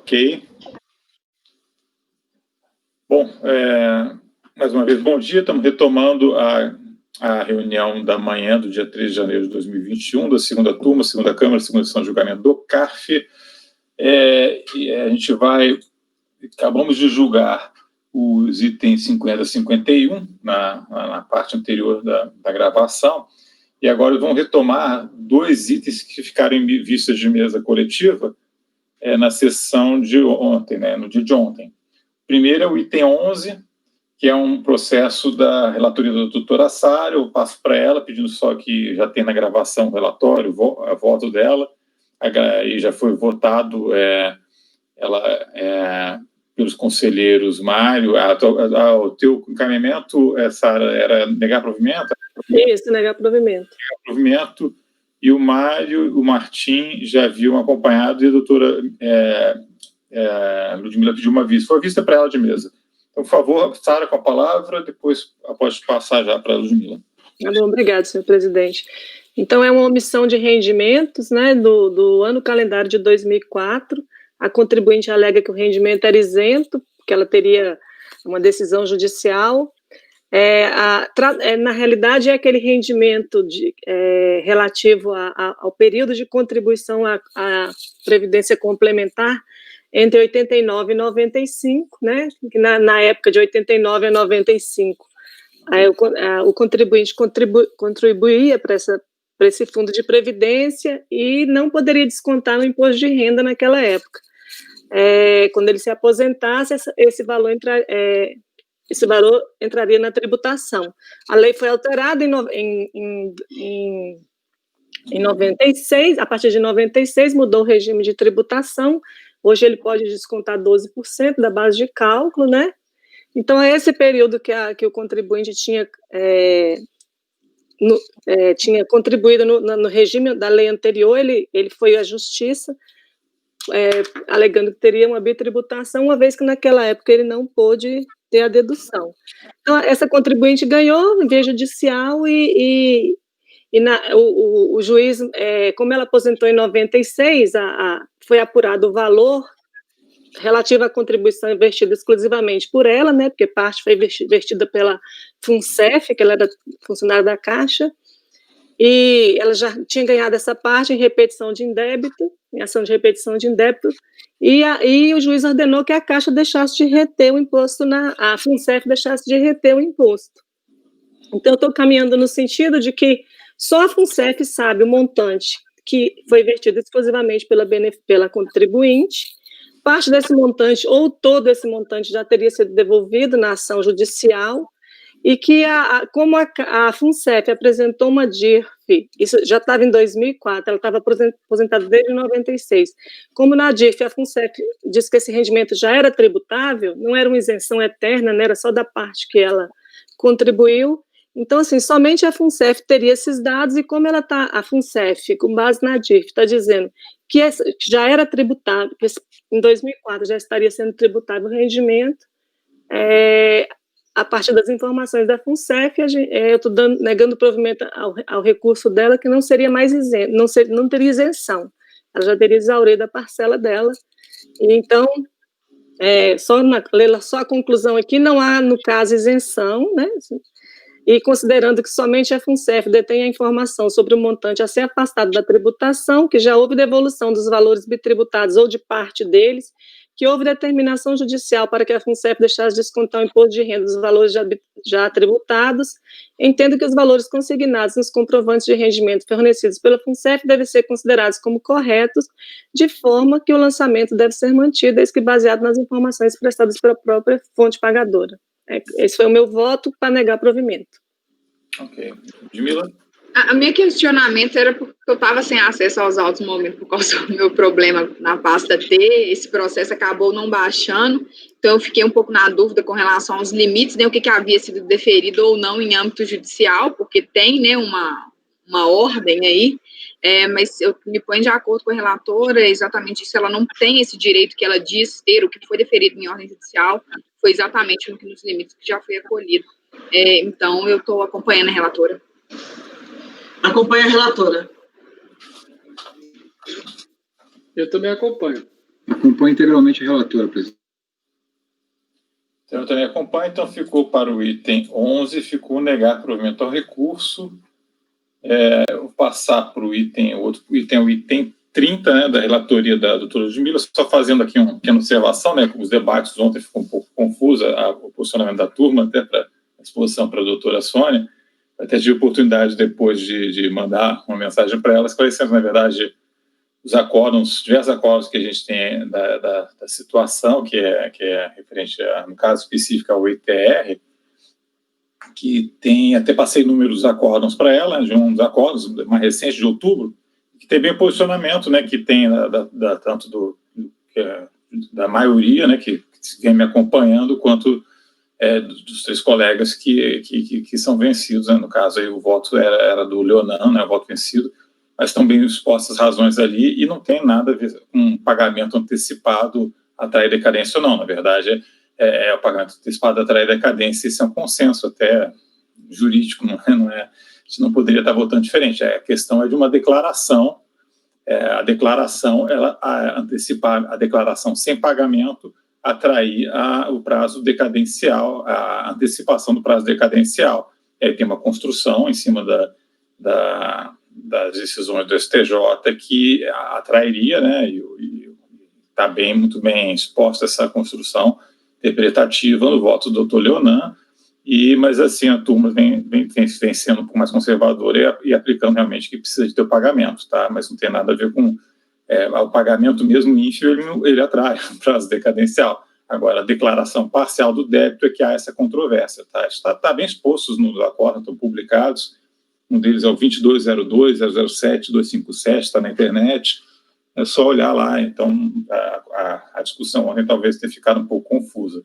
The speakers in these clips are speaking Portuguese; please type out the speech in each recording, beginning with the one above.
Ok. Bom, mais uma vez, bom dia. Estamos retomando a reunião da manhã do dia 3 de janeiro de 2021, da segunda turma, segunda Câmara, segunda sessão de julgamento do CARF. E a gente acabamos de julgar os itens 50 a 51 na parte anterior da gravação, e agora vamos retomar dois itens que ficaram em vistas de mesa coletiva na sessão de ontem, no dia de ontem. Primeiro é o item 11, que é um processo da relatoria da doutora Sara. Eu passo para ela, pedindo só que já tem na gravação o relatório, o voto dela, e já foi votado pelos conselheiros Mário. O teu encaminhamento, Sara, era negar provimento? Isso, negar provimento. Negar provimento, e o Mário, o Martim já haviam acompanhado, e a doutora Ludmila pediu uma vista. Foi vista para ela de mesa. Então, por favor, Sara, com a palavra, depois pode passar já para a Ludmila. Obrigado, senhor presidente. Então, é uma omissão de rendimentos, do ano calendário de 2004. A contribuinte alega que o rendimento era isento, porque ela teria uma decisão judicial. Na realidade, é aquele rendimento relativo ao período de contribuição à Previdência Complementar entre 89 e 95, que na época de 89 a 95, o contribuinte contribuía para esse fundo de previdência e não poderia descontar no imposto de renda naquela época. Quando ele se aposentasse, esse valor entraria na tributação. A lei foi alterada em 96, a partir de 96 mudou o regime de tributação. Hoje ele pode descontar 12% da base de cálculo, Então, é esse período que o contribuinte tinha contribuído no regime da lei anterior. Ele foi à justiça, alegando que teria uma bitributação, uma vez que naquela época ele não pôde ter a dedução. Então, essa contribuinte ganhou em via judicial o juiz, como ela aposentou em 96, foi apurado o valor relativo à contribuição investida exclusivamente por ela, porque parte foi investida pela FUNCEF, que ela era funcionária da Caixa, e ela já tinha ganhado essa parte em repetição de indébito, em ação de repetição de indébito, e o juiz ordenou que a Caixa deixasse de reter o imposto, a FUNCEF deixasse de reter o imposto. Então, eu estou caminhando no sentido de que só a FUNCEF sabe o montante que foi investido exclusivamente pela contribuinte. Parte desse montante, ou todo esse montante, já teria sido devolvido na ação judicial, e que, como a FUNCEF apresentou uma DIRF, isso já estava em 2004, ela estava aposentada desde 96, como na DIRF a FUNCEF disse que esse rendimento já era tributável, não era uma isenção eterna, era só da parte que ela contribuiu. Então, assim, somente a FUNCEF teria esses dados, e como a FUNCEF, com base na DIRF, está dizendo que já era tributável, que em 2004 já estaria sendo tributável o rendimento, a partir das informações da FUNCEF, eu estou negando provimento ao recurso dela, que não seria mais isento, não teria isenção, ela já teria exaurido a parcela dela. E então, só a conclusão aqui, não há, no caso, isenção, e considerando que somente a FUNCEF detém a informação sobre o montante a ser afastado da tributação, que já houve devolução dos valores bitributados ou de parte deles, que houve determinação judicial para que a FUNCEF deixasse de descontar o imposto de renda dos valores já tributados, entendo que os valores consignados nos comprovantes de rendimento fornecidos pela FUNCEF devem ser considerados como corretos, de forma que o lançamento deve ser mantido, desde que baseado nas informações prestadas pela própria fonte pagadora. Esse foi o meu voto para negar provimento. Ok. Ludmila? A meu questionamento era porque eu estava sem acesso aos autos no momento por causa do meu problema na pasta T, esse processo acabou não baixando, então eu fiquei um pouco na dúvida com relação aos limites, o que havia sido deferido ou não em âmbito judicial, porque tem, uma ordem aí, mas eu me ponho de acordo com a relatora, exatamente isso, ela não tem esse direito que ela diz ter, o que foi deferido em ordem judicial, foi exatamente nos limites que já foi acolhido. Então, eu estou acompanhando a relatora. Acompanha a relatora. Eu também acompanho. Acompanho integralmente a relatora, presidente. Eu também acompanho, então ficou para o item 11, ficou negar provimento ao recurso. Eu vou passar para o item, o item 30, né, da relatoria da doutora Ludmila, só fazendo aqui uma pequena observação, né, com os debates ontem ficou um pouco confusa o posicionamento da turma, até para a exposição para a doutora Sônia. Até tive oportunidade depois de mandar uma mensagem para ela, esclarecendo, na verdade, os acórdons, diversos acórdons que a gente tem da situação, que é referente, no caso específico, ao ITR, que tem, até passei números dos acórdons para ela, de um dos acórdons mais recente, de outubro, que tem bem posicionamento, né, que tem tanto da maioria, né, que vem me acompanhando, quanto dos 3 colegas que são vencidos, né, no caso aí o voto era do Leonan, né, o voto vencido, mas estão bem expostas as razões ali e não tem nada a ver com pagamento antecipado atrair decadência ou não, na verdade o pagamento antecipado atrair decadência, isso é um consenso até jurídico, não é, a gente não poderia estar votando diferente, a questão é de uma declaração, a declaração, ela antecipar a declaração sem pagamento, atrair o prazo decadencial, a antecipação do prazo decadencial. Tem uma construção em cima das decisões do STJ que atrairia, né, e está muito bem exposta essa construção interpretativa no voto do Dr. Leonan, mas assim a turma vem sendo um pouco mais conservadora e aplicando realmente que precisa de ter o pagamento, tá? Mas não tem nada a ver com o pagamento mesmo ínfimo, ele atrai o prazo decadencial. Agora, a declaração parcial do débito é que há essa controvérsia, tá? Está bem expostos nos acordos, estão publicados, um deles é o 2202, 007, 257, está na internet, é só olhar lá. Então, a discussão ontem talvez tenha ficado um pouco confusa.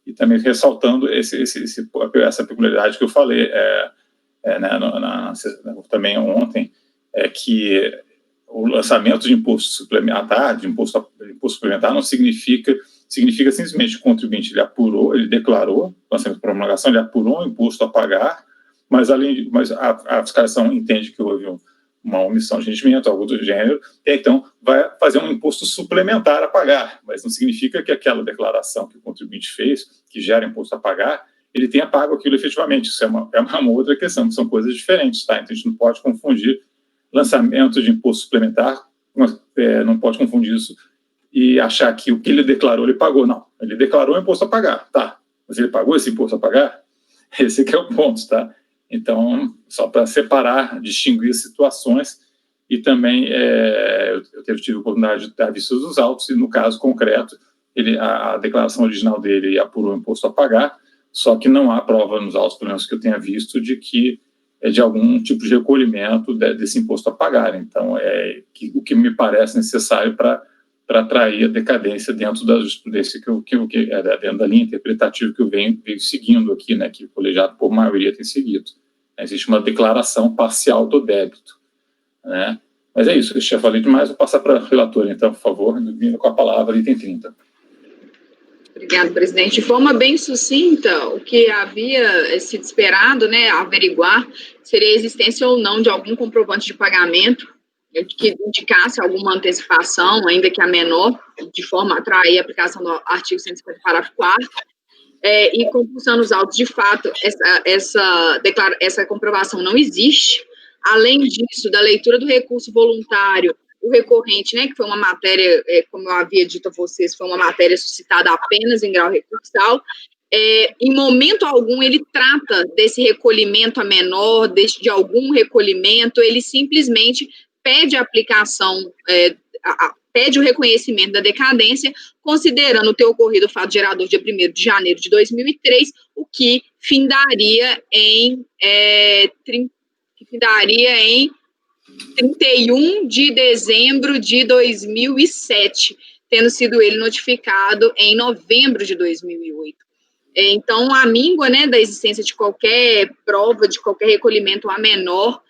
E também ressaltando essa peculiaridade que eu falei também ontem, que o lançamento de imposto suplementar, de imposto suplementar, não significa simplesmente que o contribuinte ele declarou, lançamento de promulgação, ele apurou o imposto a pagar, mas a fiscalização entende que houve uma omissão de rendimento, algo do gênero, e então vai fazer um imposto suplementar a pagar, mas não significa que aquela declaração que o contribuinte fez, que gera imposto a pagar, ele tenha pago aquilo efetivamente. Isso é uma outra questão, são coisas diferentes, tá? Então a gente não pode confundir lançamento de imposto suplementar, não pode confundir isso e achar que o que ele declarou, ele pagou. Não, ele declarou o imposto a pagar, tá, mas ele pagou esse imposto a pagar? Esse que é o ponto, tá? Então, só para separar, distinguir situações, e também eu tive a oportunidade de dar vistas dos autos, e no caso concreto, a declaração original dele apurou o imposto a pagar, só que não há prova nos autos, pelo menos que eu tenha visto, de que de algum tipo de recolhimento desse imposto a pagar. Então, o que me parece necessário para atrair a decadência dentro da jurisprudência dentro da linha interpretativa que eu venho seguindo aqui, né, que o colegiado por maioria tem seguido. Existe uma declaração parcial do débito, né? Mas é isso, eu já falei demais, vou passar para a relatora, então, por favor, vindo com a palavra, item 30. Obrigada, presidente. De forma bem sucinta, o que havia sido esperado, né, averiguar, seria a existência ou não de algum comprovante de pagamento que indicasse alguma antecipação, ainda que a menor, de forma a atrair a aplicação do artigo 150, parágrafo 4º, e compulsando os autos, de fato, essa comprovação não existe. Além disso, da leitura do recurso voluntário, o recorrente, né, que foi uma matéria, como eu havia dito a vocês, foi uma matéria suscitada apenas em grau recursal, em momento algum ele trata desse recolhimento a menor, de algum recolhimento, ele simplesmente pede a aplicação, pede o reconhecimento da decadência, considerando ter ocorrido o fato gerador dia 1º de janeiro de 2003, o que findaria em 31 de dezembro de 2007, tendo sido ele notificado em novembro de 2008. Então, a míngua, né, da existência de qualquer prova, de qualquer recolhimento a menor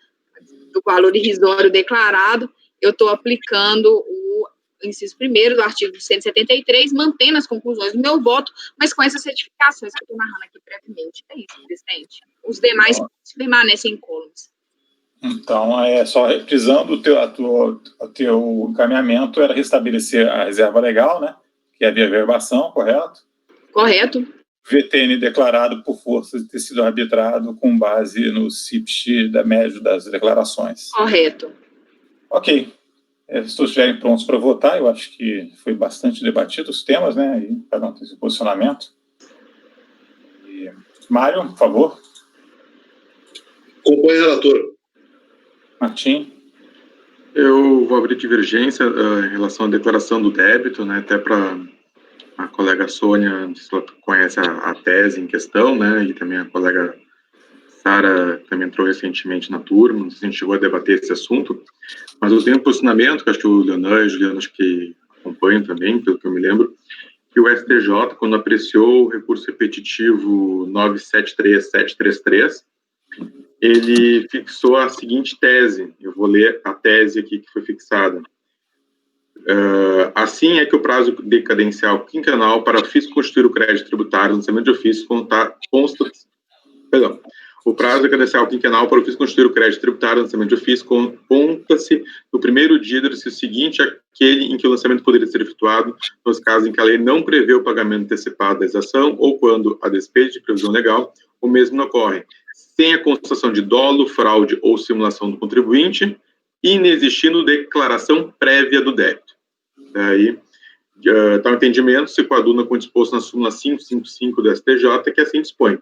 do valor irrisório declarado, eu estou aplicando o inciso 1º do artigo 173, mantendo as conclusões do meu voto, mas com essas certificações que eu estou narrando aqui brevemente. É isso, presidente. Os demais permanecem incólumes. Então, só reprisando, o teu encaminhamento era restabelecer a reserva legal, né? Que havia verbação, correto? Correto. VTN declarado por força de ter sido arbitrado com base no CIPT da médio das declarações. Correto. Ok. Se todos estiverem prontos para votar, eu acho que foi bastante debatido os temas, né? E cada um tem seu posicionamento. Mário, por favor. Acompanhe a relatora. Martim. Eu vou abrir divergência em relação à declaração do débito, né? Até para a colega Sônia, se ela conhece a tese em questão, né? E também a colega Sara também entrou recentemente na turma, não sei se a gente chegou a debater esse assunto, mas eu tenho um posicionamento, que acho que o Leonan e o Juliano acho que acompanham também, pelo que eu me lembro, que o STJ, quando apreciou o recurso repetitivo 973733, ele fixou a seguinte tese, eu vou ler a tese aqui que foi fixada. Assim é que o prazo decadencial quinquenal para FIS constituir o crédito tributário no lançamento de ofício o prazo decadencial quinquenal para o FIS constituir o crédito tributário no lançamento de ofício conta-se no primeiro dia do exercício seguinte àquele em que o lançamento poderia ser efetuado, nos casos em que a lei não prevê o pagamento antecipado da exação ou quando, a despeito de previsão legal, o mesmo não ocorre, sem a constatação de dolo, fraude ou simulação do contribuinte, inexistindo declaração prévia do débito. Daí, tal entendimento se coaduna com o disposto na súmula 555 do STJ, que assim dispõe.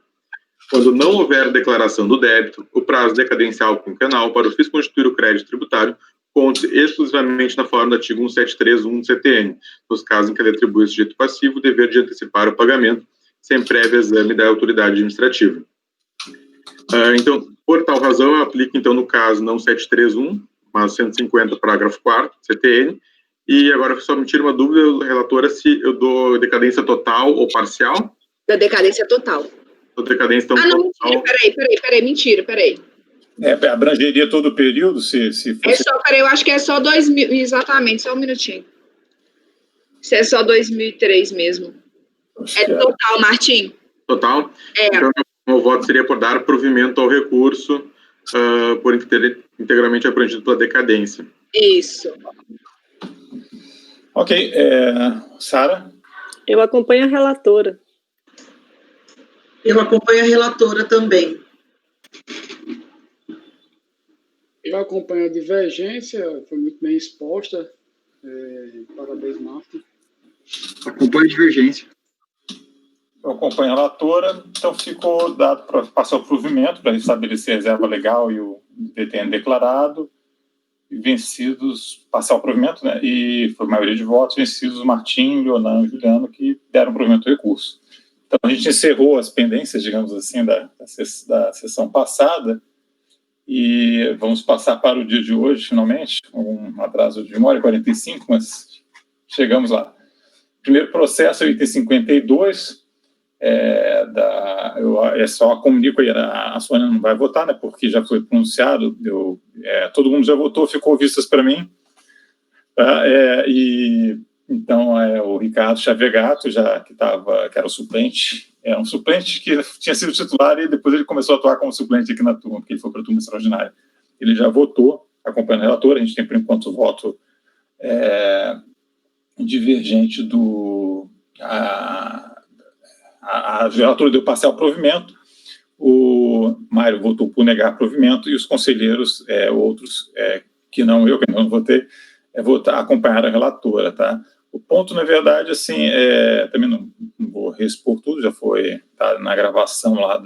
Quando não houver declaração do débito, o prazo decadencial quinquenal para o FIS constituir o crédito tributário conte exclusivamente na forma do artigo 1731 do CTN, nos casos em que ele atribui ao sujeito passivo o dever de antecipar o pagamento, sem prévio exame da autoridade administrativa. Então, por tal razão, eu aplico, então, no caso, não 731, mas 150, parágrafo 4º, CTN, e agora só me tira uma dúvida, relatora, se eu dou decadência total ou parcial? Da decadência total. Da decadência, então, não, total... mentira, peraí. Abrangeria todo o período, se fosse... eu acho que é só 2000, exatamente, só um minutinho. Se é só 2003 mesmo. Total, Martim. Total? Então, meu voto seria por dar provimento ao recurso por integralmente abrangido pela decadência. Isso. Ok. Sara? Eu acompanho a relatora. Eu acompanho a relatora também. Eu acompanho a divergência, foi muito bem exposta. Parabéns, Marta. Acompanho a divergência. Eu acompanho a relatora, então ficou dado para passar o provimento para restabelecer a reserva legal e o DTN declarado, e vencidos, passar o provimento, né? E foi a maioria de votos, vencidos Martim, Leonan e Juliano, que deram provimento ao recurso. Então, a gente encerrou as pendências, digamos assim, da sessão passada, e vamos passar para o dia de hoje, finalmente, com um atraso de 1h45, mas chegamos lá. Primeiro processo é o item 52, só comunico aí, a Sônia não vai votar, né, porque já foi pronunciado, todo mundo já votou, ficou vistas para mim, tá? Então, o Ricardo Chavegato, que era o suplente, um suplente que tinha sido titular e depois ele começou a atuar como suplente aqui na turma, porque ele foi para a turma extraordinária. Ele já votou, acompanhando a relatora, a gente tem, por enquanto, o voto divergente do... A relatora deu parcial provimento, o Mário votou por negar provimento e os conselheiros, outros, que não votei, acompanharam a relatora, tá? O ponto, na verdade, assim, também não vou respor tudo, já foi na gravação lá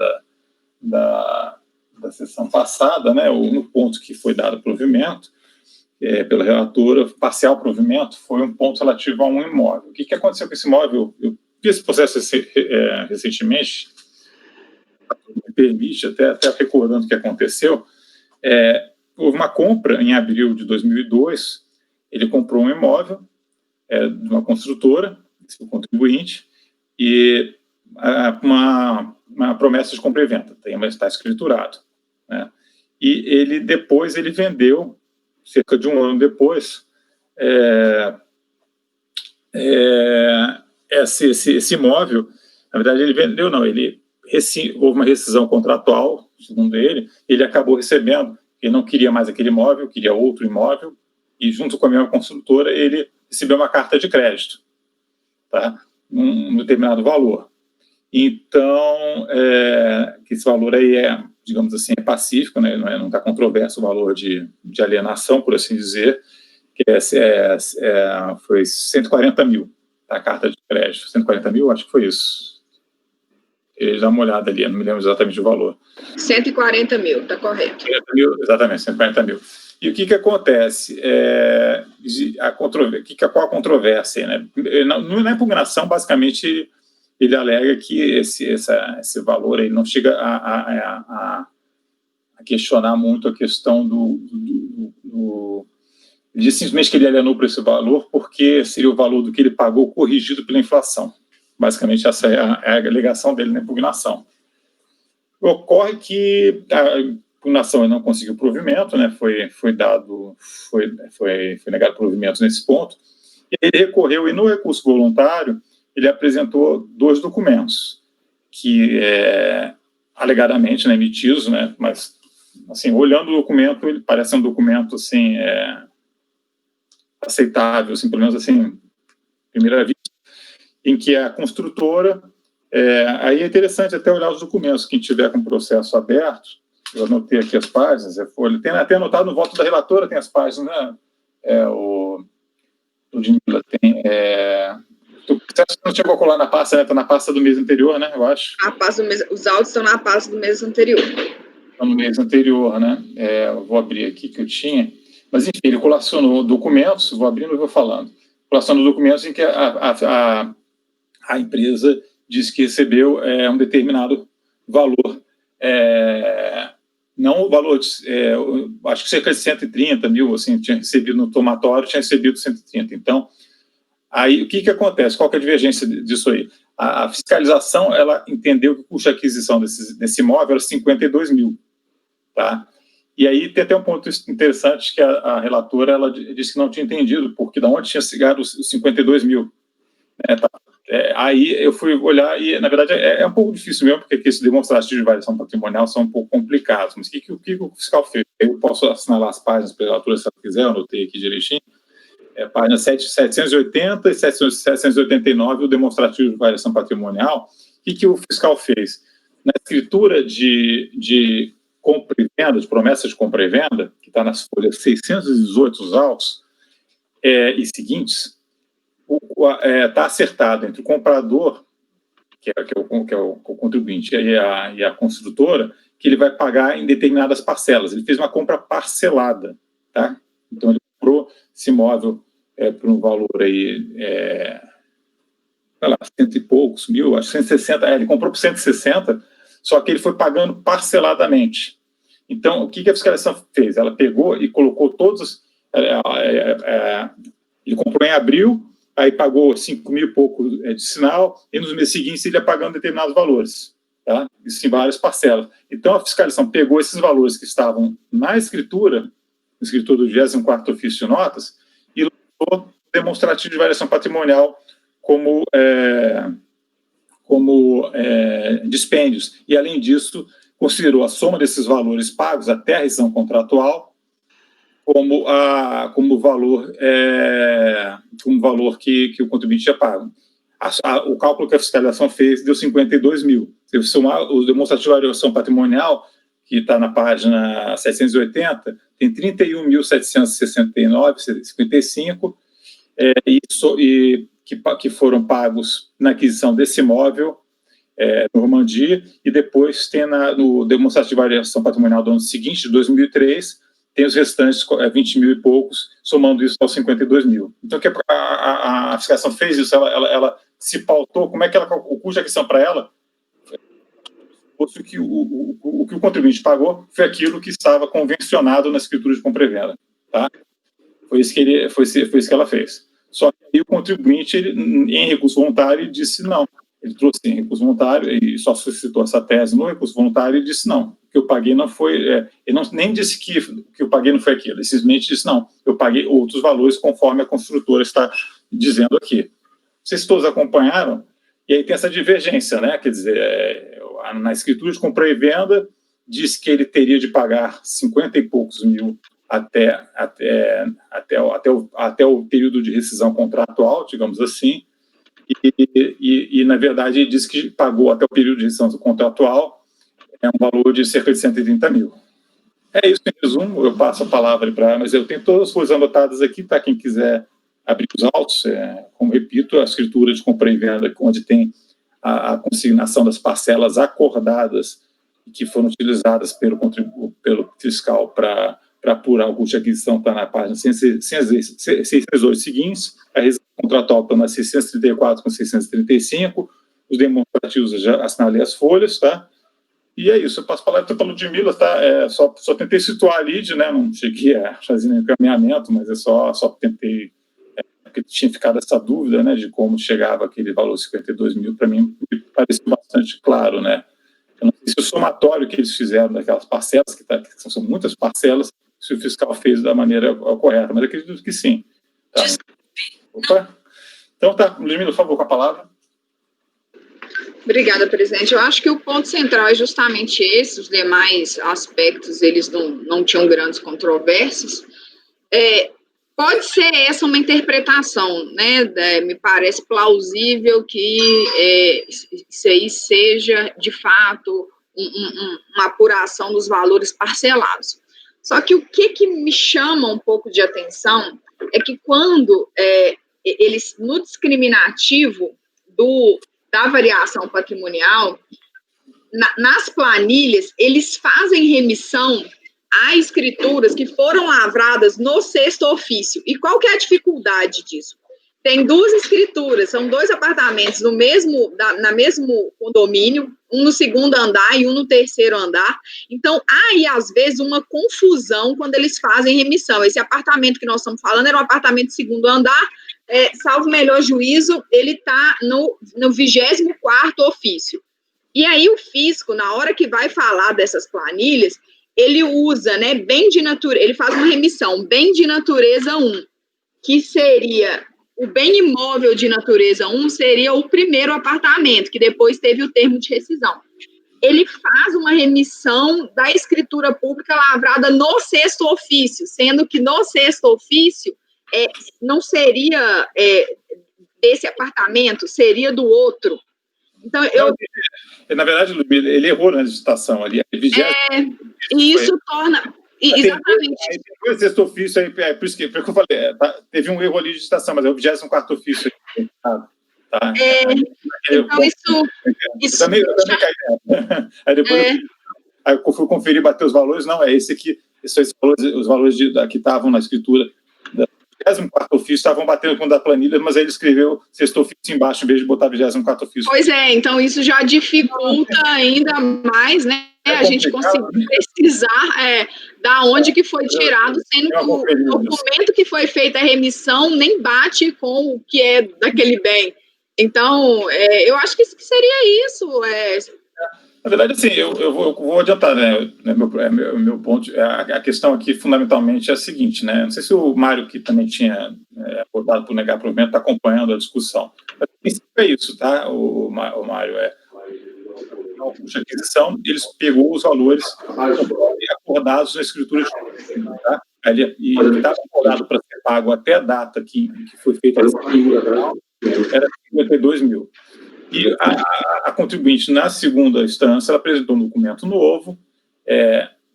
da sessão passada, né? No ponto que foi dado provimento pela relatora, parcial provimento, foi um ponto relativo a um imóvel. O que aconteceu com esse imóvel? Eu vi esse processo recentemente, me permite, até recordando o que aconteceu, houve uma compra em abril de 2002, ele comprou um imóvel de uma construtora, esse contribuinte, e uma promessa de compra e venda, está escriturado, né? E depois ele vendeu, cerca de um ano depois, esse imóvel. Na verdade, ele vendeu, não, houve uma rescisão contratual, segundo ele acabou recebendo Ele não queria mais aquele imóvel, queria outro imóvel, e junto com a mesma construtora, ele recebeu uma carta de crédito, tá? Um determinado valor. Então, que esse valor aí é, digamos assim, é pacífico, né? Não está controverso o valor de alienação, por assim dizer, que foi 140 mil, tá? A carta de crédito. 140 mil, acho que foi isso. Dá uma olhada ali, eu não me lembro exatamente o valor. 140 mil, está correto. 140 mil, exatamente, 140 mil. E o que acontece? Qual a controvérsia? Né? Na impugnação, basicamente, ele alega que esse valor aí não chega a questionar muito a questão ele diz simplesmente que ele alienou por esse valor porque seria o valor do que ele pagou corrigido pela inflação. Basicamente, essa é a alegação dele na impugnação. Ocorre que a impugnação não conseguiu provimento, né? Foi negado provimento nesse ponto, e ele recorreu, e no recurso voluntário, ele apresentou 2 documentos, que alegadamente, né, emitidos, né, mas, assim, olhando o documento, ele parece um documento, assim, aceitável, assim, pelo menos, assim, primeira vista, em que a construtora, aí é interessante até olhar os documentos, quem tiver com o processo aberto, eu anotei aqui as páginas, ele tem até anotado no voto da relatora, tem as páginas, né, o Ludmila tem, o processo não chegou a colar na pasta, né, está na pasta do mês anterior, né, eu acho. A pasta do mês, os autos estão na pasta do mês anterior. Estão no mês anterior, né, eu vou abrir aqui que eu tinha, mas enfim, ele colacionou documentos, vou abrindo e vou falando, colacionou documentos em que a empresa diz que recebeu um determinado valor, não o valor, acho que cerca de 130 mil, assim, tinha recebido no tomatório, tinha recebido 130. Então, aí o que acontece? Qual que é a divergência disso aí? A fiscalização, ela entendeu que o custo de aquisição desse imóvel era 52 mil, tá? E aí tem até um ponto interessante que a relatora, ela disse que não tinha entendido, porque de onde tinha chegado os 52 mil, né, tá? Aí eu fui olhar e, na verdade, é um pouco difícil mesmo, porque esses demonstrativos de variação patrimonial são um pouco complicados. Mas o que o fiscal fez? Eu posso assinalar as páginas para a relatora, se ela quiser, eu anotei aqui direitinho. Páginas 780 e 789, o demonstrativo de variação patrimonial. O que o fiscal fez? Na escritura de compra e venda, de promessa de compra e venda, que está nas folhas 618 os autos e seguintes, está acertado entre o comprador, que é o contribuinte, e a construtora, que ele vai pagar em determinadas parcelas. Ele fez uma compra parcelada, tá? Então, ele comprou esse imóvel por um valor aí, sei lá, 100 e poucos mil, acho que 160, ele comprou por 160, só que ele foi pagando parceladamente. Então, o que a fiscalização fez? Ela pegou e colocou todos, ele comprou em abril, aí pagou 5 mil e pouco de sinal, e nos meses seguintes ele ia pagando determinados valores, tá? Isso em várias parcelas. Então, a fiscalização pegou esses valores que estavam na escritura do 24º ofício de notas, e lançou demonstrativo de variação patrimonial como dispêndios. E, além disso, considerou a soma desses valores pagos até a rescisão contratual como valor que o contribuinte tinha pago. O cálculo que a fiscalização fez deu 52 mil. Se somar o demonstrativo de variação patrimonial, que está na página 780, tem 31.769,55 que foram pagos na aquisição desse imóvel Normandie, e depois tem no demonstrativo de variação patrimonial do ano seguinte, de 2003, tem os restantes 20 mil e poucos, somando isso aos 52 mil. Então, que a fiscalização fez isso, ela se pautou, como é que o custo de aquisição para ela, o que o contribuinte pagou foi aquilo que estava convencionado na escritura de compra e venda, tá? Foi isso que ela fez. Só que o contribuinte, em recurso voluntário, disse não. Ele trouxe em recurso voluntário e só suscitou essa tese no recurso voluntário e disse não, o que eu paguei não foi... ele nem disse que eu paguei não foi aquilo, ele simplesmente disse não, eu paguei outros valores conforme a construtora está dizendo aqui. Não sei se todos acompanharam, e aí tem essa divergência, né? Quer dizer, na escritura de compra e venda diz que ele teria de pagar 50 e poucos mil até o período de rescisão contratual, digamos assim, e na verdade, ele diz que pagou até o período de rescisão contratual um valor de cerca de 130 mil. É isso em resumo, eu passo a palavra para ela, mas eu tenho todas as coisas anotadas aqui, para quem quiser abrir os autos, como repito, a escritura de compra e venda, onde tem a consignação das parcelas acordadas que foram utilizadas pelo fiscal para apurar o custo de aquisição, está na página 608 seguintes, a rescisão contratual está na 634 com 635, os demonstrativos, eu já assinalei as folhas, tá? E é isso, eu passo a palavra para a Ludmila, tá? Só tentei situar a Lid, né? Não cheguei a fazer nenhum encaminhamento, mas só tentei, porque tinha ficado essa dúvida, né, de como chegava aquele valor 52 mil, para mim me pareceu bastante claro, né? Eu não sei se o somatório que eles fizeram daquelas parcelas, que são muitas parcelas, se o fiscal fez da maneira correta, mas acredito que sim. Tá? Opa. Então tá, Ludmila, por favor, com a palavra. Obrigada, presidente. Eu acho que o ponto central é justamente esse, os demais aspectos, eles não tinham grandes controvérsias. Pode ser essa uma interpretação, né? Me parece plausível que isso aí seja, de fato, uma apuração dos valores parcelados. Só que o que me chama um pouco de atenção é que quando eles, no discriminativo da variação patrimonial, nas planilhas, eles fazem remissão a escrituras que foram lavradas no sexto ofício. E qual que é a dificuldade disso? Tem duas escrituras, são 2 apartamentos no mesmo condomínio, um no segundo andar e um no terceiro andar. Então, há aí, às vezes, uma confusão quando eles fazem remissão. Esse apartamento que nós estamos falando era um apartamento de segundo andar, salvo melhor juízo, ele está no 24º ofício. E aí o fisco, na hora que vai falar dessas planilhas, ele usa, né, ele faz uma remissão, bem de natureza 1, que seria, o bem imóvel de natureza 1 seria o primeiro apartamento, que depois teve o termo de rescisão. Ele faz uma remissão da escritura pública lavrada no sexto ofício, sendo que no sexto ofício não seria desse apartamento, seria do outro. Então, na verdade, Ludmila, ele errou na licitação ali. E isso torna... Exatamente. Aí, o sexto ofício, por isso que eu falei, teve um erro ali de licitação, mas é o 24º ofício. Tá? Então, isso também caí. Aí depois eu fui conferir, bater os valores, não, é esse aqui, os valores que estavam na escritura do 24º ofício estavam batendo com o da planilha, mas aí ele escreveu sexto ofício embaixo, em vez de botar 24º ofício. Pois então isso já dificulta ainda mais, né, a gente conseguir precisar da onde que foi tirado, sendo que o documento que foi feita a remissão nem bate com o que é daquele bem. Então, eu acho que seria isso. Na verdade, assim, eu vou adiantar, né? Meu ponto, a questão aqui, fundamentalmente, é a seguinte, né? Não sei se o Mário, que também tinha votado por negar provimento, está acompanhando a discussão. Mas, é isso, tá? O Mário o custo de aquisição, eles pegou os valores acordados na escritura de tá? E ele estava acordado para ser pago até a data que foi feita a escritura, era 52 mil. E a contribuinte, na segunda instância, ela apresentou um documento novo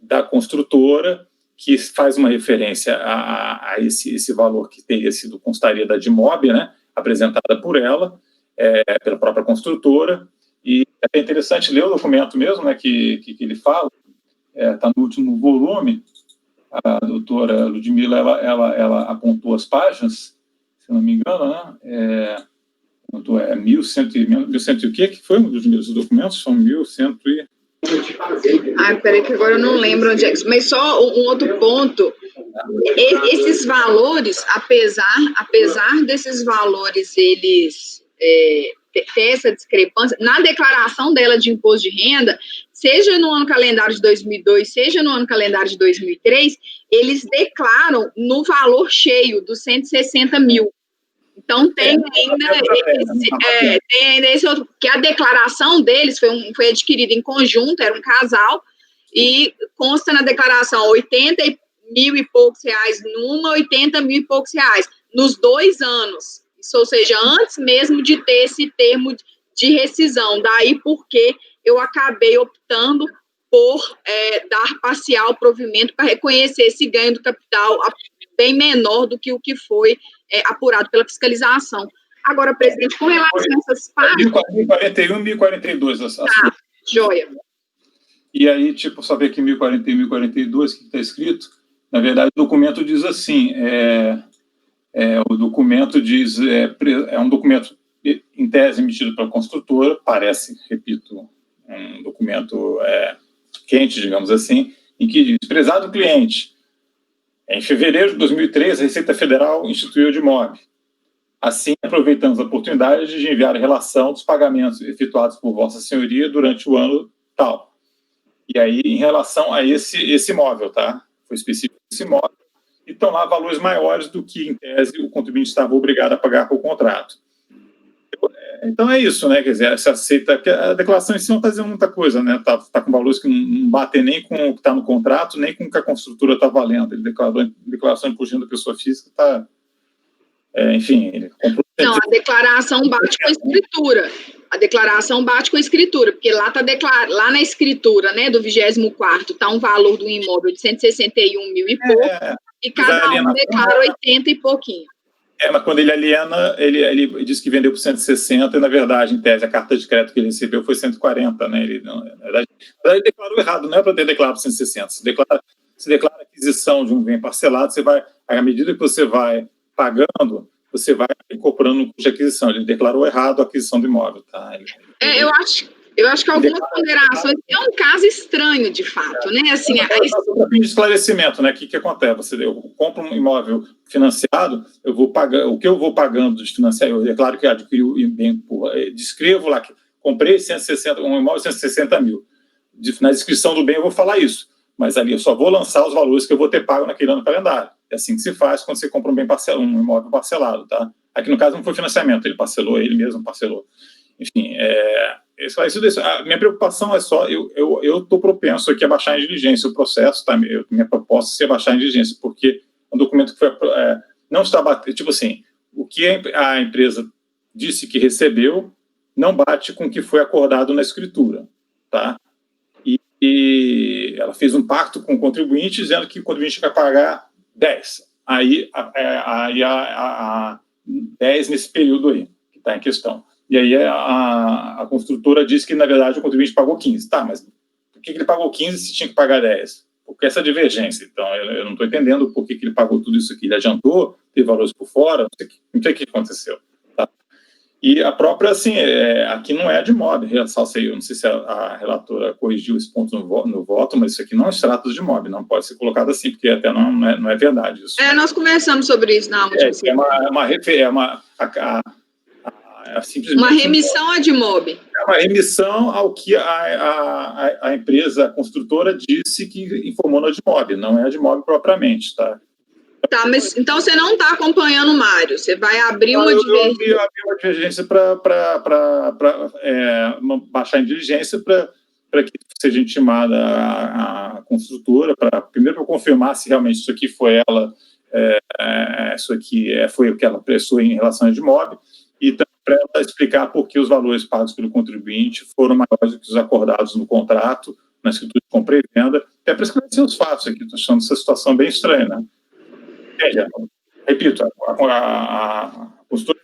da construtora, que faz uma referência a esse valor que teria sido constaria da DIMOB, né, apresentada por ela, pela própria construtora. E é interessante ler o documento mesmo, né, que ele fala, está no último volume. A doutora Ludmila, ela apontou as páginas, se não me engano, né, 1.100 e o quê? Que foi um dos meus documentos? São 1.100 e... peraí que agora eu não lembro onde é. Mas só um outro ponto. Esses valores, apesar desses valores, eles ter essa discrepância, na declaração dela de imposto de renda, seja no ano calendário de 2002, seja no ano calendário de 2003, eles declaram no valor cheio dos 160 mil. Então, tem ainda esse outro, que a declaração deles foi adquirida em conjunto, era um casal, e consta na declaração 80 mil e poucos reais numa, 80 mil e poucos reais, nos 2 anos. Isso, ou seja, antes mesmo de ter esse termo de rescisão. Daí porque eu acabei optando por dar parcial provimento para reconhecer esse ganho do capital bem menor do que o que foi apurado pela fiscalização. Agora, presidente, com relação a essas partes... 1041 e 1042. Joia. E aí, tipo, saber que 1041 e 1042, o que está escrito, na verdade, o documento diz assim, o documento diz, é um documento, em tese, emitido pela construtora, parece, repito, um documento quente, digamos assim, em que diz, prezado cliente, em fevereiro de 2003, a Receita Federal instituiu o DIMOB. Assim, aproveitamos a oportunidade de enviar a relação dos pagamentos efetuados por Vossa Senhoria durante o ano tal. E aí, em relação a esse imóvel, tá? Foi específico esse imóvel. E estão lá valores maiores do que, em tese, o contribuinte estava obrigado a pagar por contrato. Então é isso, né? Quer dizer, se aceita, que a declaração em si não está dizendo muita coisa, né? Tá com valores que não batem nem com o que está no contrato, nem com o que a construtora está valendo. Ele declarou declaração de imposto da pessoa física, está. Enfim, ele comprou. Não, a declaração bate com a escritura. A declaração bate com a escritura, porque lá tá lá na escritura, né, do 24º, está um valor do imóvel de 161 mil e pouco, e cada um declara 80 e pouquinho. Mas quando ele aliena, ele diz que vendeu por 160, e na verdade, em tese, a carta de crédito que ele recebeu foi 140, né? Ele, na verdade, ele declarou errado, não é para ter declarado 160. Se declara aquisição de um bem parcelado, você vai, à medida que você vai pagando, você vai incorporando no custo de aquisição. Ele declarou errado a aquisição do imóvel, tá? Eu acho que algumas ponderações é um caso estranho, de fato, né? Assim, para fim de esclarecimento, né? O que acontece? Eu compro um imóvel financiado, eu vou pagar, o que eu vou pagando de financiar, eu declaro que adquiri o bem, descrevo lá que comprei um imóvel de 160 mil. Na descrição do bem eu vou falar isso, mas ali eu só vou lançar os valores que eu vou ter pago naquele ano calendário. É assim que se faz quando você compra um imóvel parcelado, tá? Aqui no caso não foi financiamento, ele parcelou, ele mesmo parcelou. Enfim, a minha preocupação é só, eu estou propenso aqui a baixar em diligência o processo, tá? Minha proposta é baixar em diligência, porque um documento que foi, não está batendo, tipo assim, o que a empresa disse que recebeu não bate com o que foi acordado na escritura, tá? E ela fez um pacto com o contribuinte dizendo que o contribuinte vai pagar 10. Aí 10 nesse período aí, que está em questão. E aí a construtora disse que, na verdade, o contribuinte pagou 15. Tá, mas por que ele pagou 15 se tinha que pagar 10? Porque essa divergência. Então, eu não estou entendendo por que ele pagou tudo isso aqui. Ele adiantou, teve valores por fora, não sei o que aconteceu. Tá? E a própria, assim, aqui não é de mob, eu não sei se a relatora corrigiu esse ponto no voto, mas isso aqui não é extrato de mob, não pode ser colocado assim, porque até não é verdade isso. Nós conversamos sobre isso na última simplesmente uma remissão a de mob. É uma remissão ao que a empresa construtora disse que informou no ADMOB, não é ADMOB propriamente, tá? Tá, mas então você não está acompanhando o Mário, você vai abrir uma divergência. Eu abri uma divergência para baixar em diligência para que seja intimada a construtora, primeiro para confirmar se realmente isso aqui foi ela, isso aqui foi o que ela prestou em relação ao ADMOB, e também para ela explicar por que os valores pagos pelo contribuinte foram maiores do que os acordados no contrato, na escritura de compra e venda, até para esclarecer os fatos aqui. Estou achando essa situação bem estranha, né? Repito, a consultora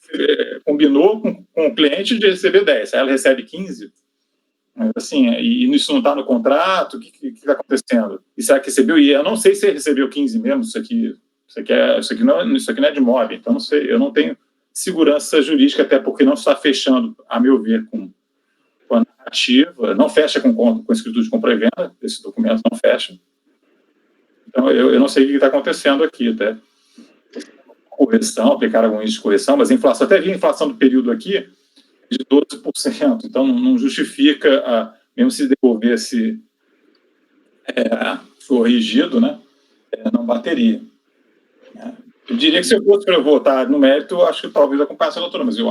combinou com o cliente de receber 10, aí ela recebe 15, mas assim, e isso não está no contrato, o que está acontecendo? E será que recebeu? E eu não sei se recebeu 15 mesmo, isso aqui não é de mob, então não sei, eu não tenho segurança jurídica, até porque não está fechando, a meu ver, com a narrativa, não fecha com a escritura de compra e venda, esse documento não fecha. Então, eu não sei o que está acontecendo aqui, até. Correção, aplicar algum índice de correção, mas a inflação, até vi a inflação do período aqui de 12%, então não justifica, mesmo se devolvesse corrigido, né, não bateria. Eu diria que se eu fosse para votar no mérito, eu acho que talvez acompanhasse a doutora, mas eu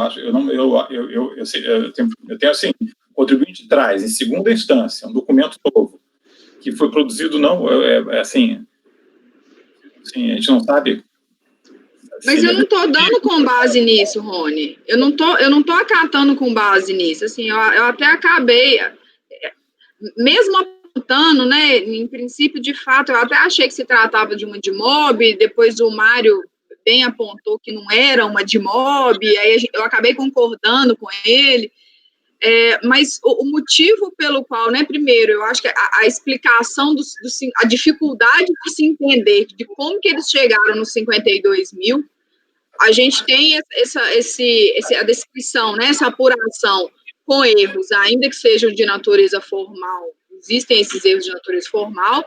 tenho assim, o contribuinte traz, em segunda instância, um documento novo, que foi produzido, não, assim, a gente não sabe. Mas eu não estou dando com base nisso, Rony. Eu não tô acatando com base nisso. Assim, eu até acabei, mesmo apontando, né? Em princípio, de fato, eu até achei que se tratava de uma DIMOB, depois o Mário bem apontou que não era uma DIMOB, aí eu acabei concordando com ele. Mas o motivo pelo qual, né, primeiro, eu acho que a explicação, a dificuldade de se entender de como que eles chegaram nos 52 mil, a gente tem a descrição, né, essa apuração com erros, ainda que sejam de natureza formal, existem esses erros de natureza formal,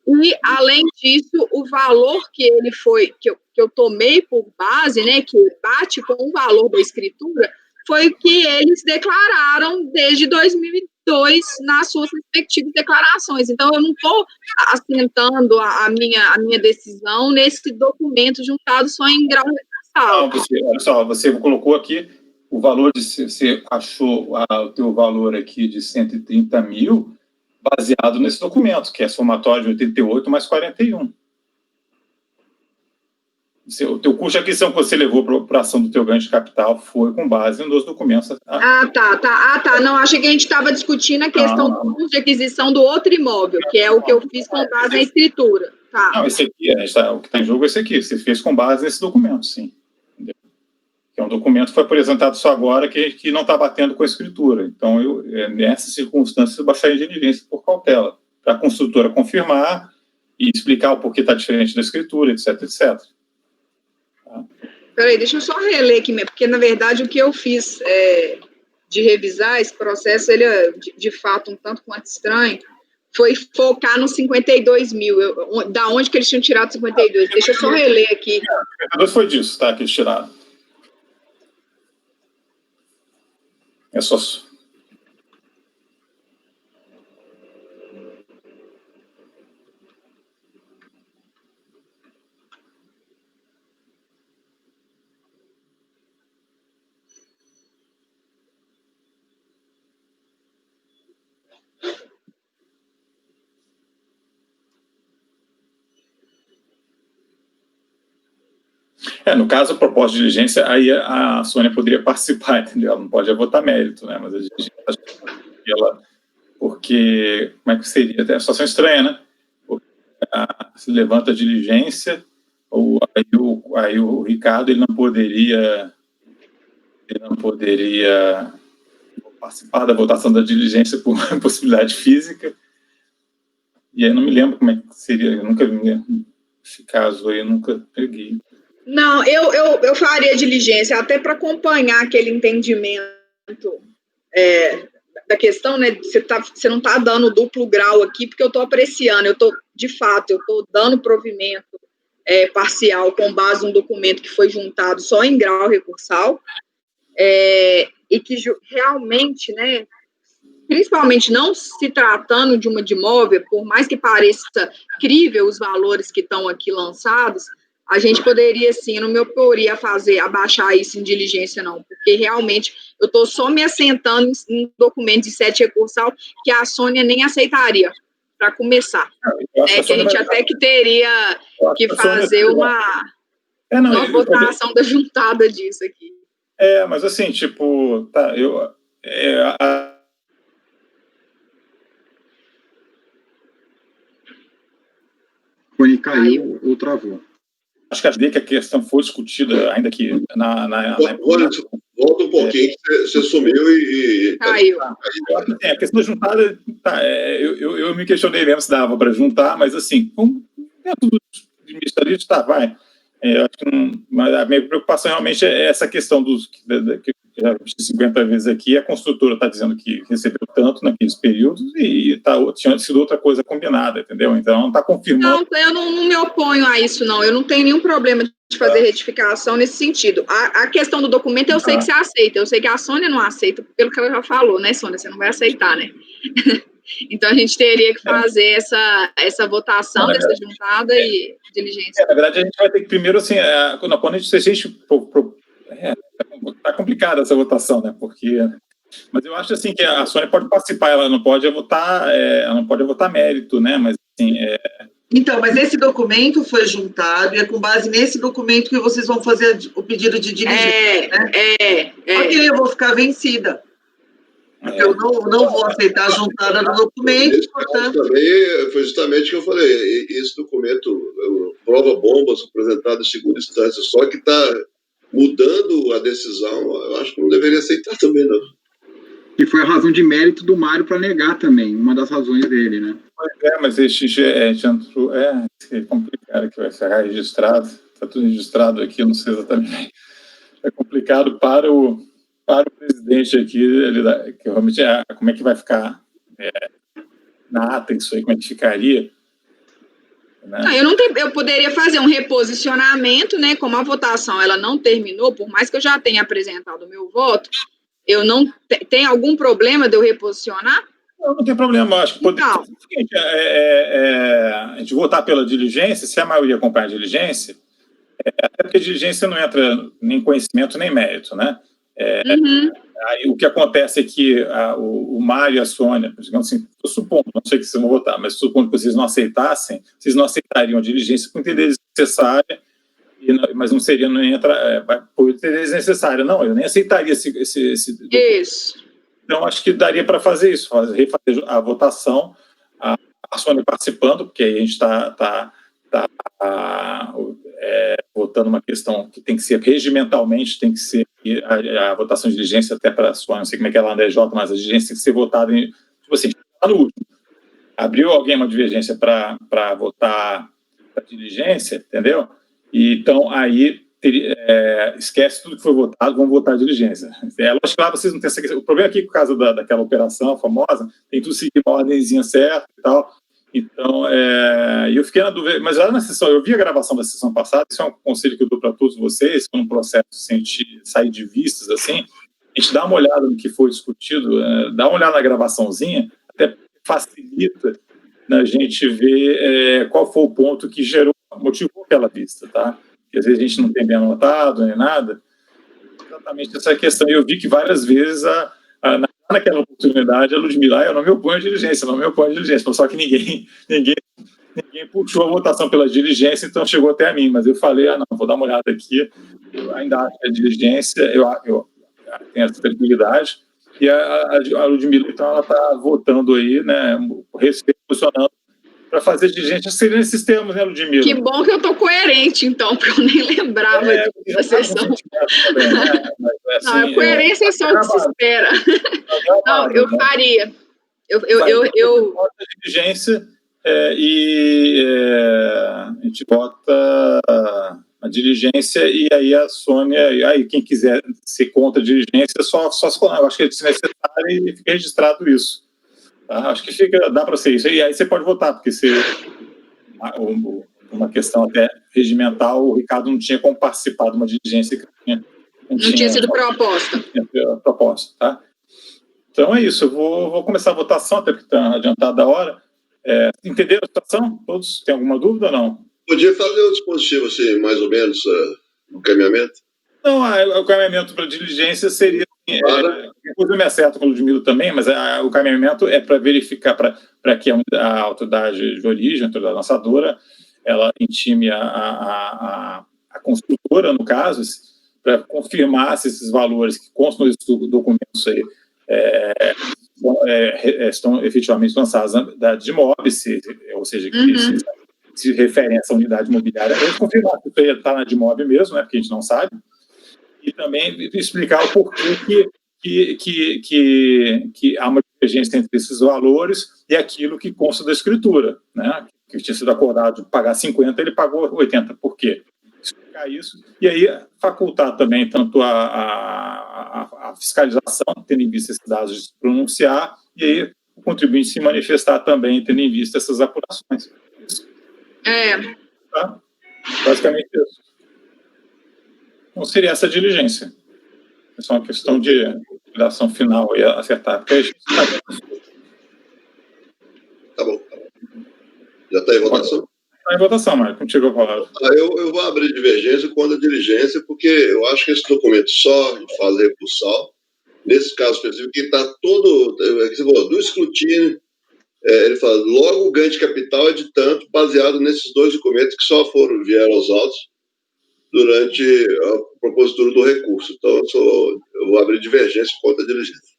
e, além disso, o valor que ele foi, que eu tomei por base, né, que bate com o valor da escritura, foi o que eles declararam desde 2002 nas suas respectivas declarações. Então, eu não estou assentando a minha decisão nesse documento juntado só em grau recursal. Olha só, você colocou aqui o valor você achou o teu valor aqui de 130 mil baseado nesse documento, que é somatório de 88 mais 41. O teu custo de aquisição que você levou para a ação do teu ganho de capital foi com base nos documentos. Tá. Não, achei que a gente estava discutindo a questão do custo de aquisição do outro imóvel, que é o que eu fiz com base na escritura. Tá. Não, esse aqui, o que está em jogo é esse aqui. Você fez com base nesse documento, sim. Entendeu? Que é um documento que foi apresentado só agora que não está batendo com a escritura. Então, nessas circunstâncias, eu baixaria de diligência por cautela, para a construtora confirmar e explicar o porquê está diferente da escritura, etc, etc. Peraí, deixa eu só reler aqui, porque, na verdade, o que eu fiz de revisar esse processo, ele é, de fato, um tanto quanto estranho, foi focar nos 52 mil. Da onde que eles tinham tirado 52? Deixa eu só reler aqui. 52 foi disso, tá? Que eles tiraram. É só... no caso, a proposta de diligência, aí a Sônia poderia participar, entendeu? Ela não pode votar mérito, né? Mas a diligência, porque, como é que seria? É uma situação estranha, né? Porque, se levanta a diligência, aí o Ricardo ele não poderia participar da votação da diligência por possibilidade física. E aí não me lembro como é que seria, eu nunca vi esse caso aí, eu nunca peguei. Não, eu faria diligência, até para acompanhar aquele entendimento da questão, né? Você não está dando duplo grau aqui, porque eu estou apreciando, de fato, eu estou dando provimento parcial com base num documento que foi juntado só em grau recursal, e que realmente, né, principalmente não se tratando de uma DIMOB, por mais que pareça crível os valores que estão aqui lançados, a gente poderia, sim, não me oporia a baixar isso em diligência, não, porque realmente eu estou só me assentando em documento de 7 recursal que a Sônia nem aceitaria, para começar. Que a gente até que teria que fazer uma votação da juntada disso aqui. Mas assim, tipo, tá, Rony caiu ou travou? Acho que a questão foi discutida, ainda que Rony, volta um pouquinho, que você sumiu e... Caiu. A questão da juntada, eu me questionei mesmo se dava para juntar, mas assim, dentro do administrativo, vai. Acho que mas a minha preocupação realmente é essa questão que já vi 50 vezes aqui, a construtora está dizendo que recebeu tanto naqueles períodos e tinha sido outra coisa combinada, entendeu? Então, não está confirmando. Não, eu não me oponho a isso, não. Eu não tenho nenhum problema de fazer retificação nesse sentido. A questão do documento, eu sei que você aceita. Eu sei que a Sônia não aceita, pelo que ela já falou, né, Sônia? Você não vai aceitar, né? Então, a gente teria que fazer essa votação dessa juntada e diligência. Na verdade, a gente vai ter que primeiro, assim, quando a gente está complicada essa votação, né? Porque Mas eu acho assim que a Sônia pode participar, ela não pode votar mérito, né? Mas assim, Então, mas esse documento foi juntado e é com base nesse documento que vocês vão fazer o pedido de diligência, né? Porque eu vou ficar vencida. Porque eu não vou aceitar a juntada do documento, portanto... Também foi justamente o que eu falei, esse documento, prova bombas apresentado em segunda instância, só que está mudando a decisão, eu acho que não deveria aceitar também, não. E foi a razão de mérito do Mário para negar também, uma das razões dele, né? Mas é complicado que vai ficar registrado, está tudo registrado aqui, eu não sei exatamente. É complicado para o presidente aqui, que realmente como é que vai ficar na ata isso aí, como é que ficaria? Né? Eu poderia fazer um reposicionamento, né? Como a votação ela não terminou, por mais que eu já tenha apresentado o meu voto, eu não tem algum problema de eu reposicionar? Não tem problema, acho que poderia ser o seguinte, a gente votar pela diligência, se a maioria acompanhar a diligência, até porque a diligência não entra nem conhecimento nem mérito, né? Aí, o que acontece é que o Mário e a Sônia, digamos assim, eu supondo, não sei que vocês vão votar, mas supondo que vocês não aceitassem, vocês não aceitariam a diligência por interesse necessária, mas não seria, não entra, por interesse necessário. Não, eu nem aceitaria esse Isso. Então, acho que daria para fazer isso, refazer a votação, a Sônia participando, porque aí a gente está votando uma questão que tem que ser regimentalmente, tem que ser a votação de diligência até para a Sônia, não sei como é que é lá na DJ, mas a diligência tem que ser votada tipo assim, no último. Abriu alguém uma divergência para votar a diligência, entendeu? E, então, aí esquece tudo que foi votado, vamos votar a diligência. Lógico que lá vocês não têm essa questão. O problema aqui, por causa daquela operação famosa, tem tudo seguir uma ordemzinha certa e tal. Então, eu fiquei na dúvida, mas lá na sessão, eu vi a gravação da sessão passada, isso é um conselho que eu dou para todos vocês, num processo sem sair de vistas, assim, a gente dá uma olhada no que foi discutido, dá uma olhada na gravaçãozinha, até facilita a gente ver qual foi o ponto que motivou aquela vista, tá? Porque às vezes a gente não tem bem anotado nem nada, exatamente essa questão. Eu vi que várias vezes naquela oportunidade a Ludmila, eu não me oponho à diligência, só que ninguém puxou a votação pela diligência, então chegou até a mim, mas eu falei, não, vou dar uma olhada aqui, eu ainda acho que a diligência, eu tenho essa tranquilidade, e a Ludmila, então, ela está votando aí, né, posicionando para fazer diligência, seria nesses termos, né, Ludmila? Que bom que eu estou coerente, então, porque eu nem lembrava da sessão. Também, né? Mas, assim, não, a coerência é só o que se espera. Não, eu faria. Eu vota a diligência a gente vota a diligência e aí a Sônia, e aí quem quiser ser contra a diligência, só se colar. Eu acho que é desnecessário e fica registrado isso. Tá? Acho que dá para ser isso. E aí você pode votar, porque uma questão até regimental, o Ricardo não tinha como participar de uma diligência que não tinha sido proposta. Tá? Então é isso, eu vou começar a votação, até porque está adiantada a hora. Entenderam a situação? Todos têm alguma dúvida ou não? Podia fazer o dispositivo, assim, mais ou menos, o caminhamento? Não, o caminhamento para diligência seria... depois eu me acerto com o Ludmila também, mas o caminhamento é para verificar, para que a autoridade de origem, a autoridade lançadora, ela intime a construtora, no caso, para confirmar se esses valores que constam nesses documentos aí estão efetivamente lançados da DIMOB, ou seja, que se referem a essa unidade imobiliária, para confirmar que isso está na DIMOB mesmo, né, porque a gente não sabe, e também explicar o porquê que há uma divergência entre esses valores e aquilo que consta da escritura, né, que tinha sido acordado de pagar 50, ele pagou 80, por quê? Explicar isso, e aí facultar também tanto a fiscalização, tendo em vista esses dados, de se pronunciar, e aí o contribuinte se manifestar também, tendo em vista essas apurações. Tá? Basicamente isso. Não seria essa diligência. É só uma questão de ação final e acertar. Porque a gente Tá bom. Já está em votação? Está em votação, Mário. Contigo a palavra. Eu vou abrir divergência quando a diligência, porque eu acho que esse documento só em fase recursal nesse caso específico, que está todo, você falou, do escrutínio, ele fala, logo o ganho de capital é de tanto, baseado nesses dois documentos que só vieram aos autos durante a propositura do recurso. Então, eu vou abrir divergência contra a diligência.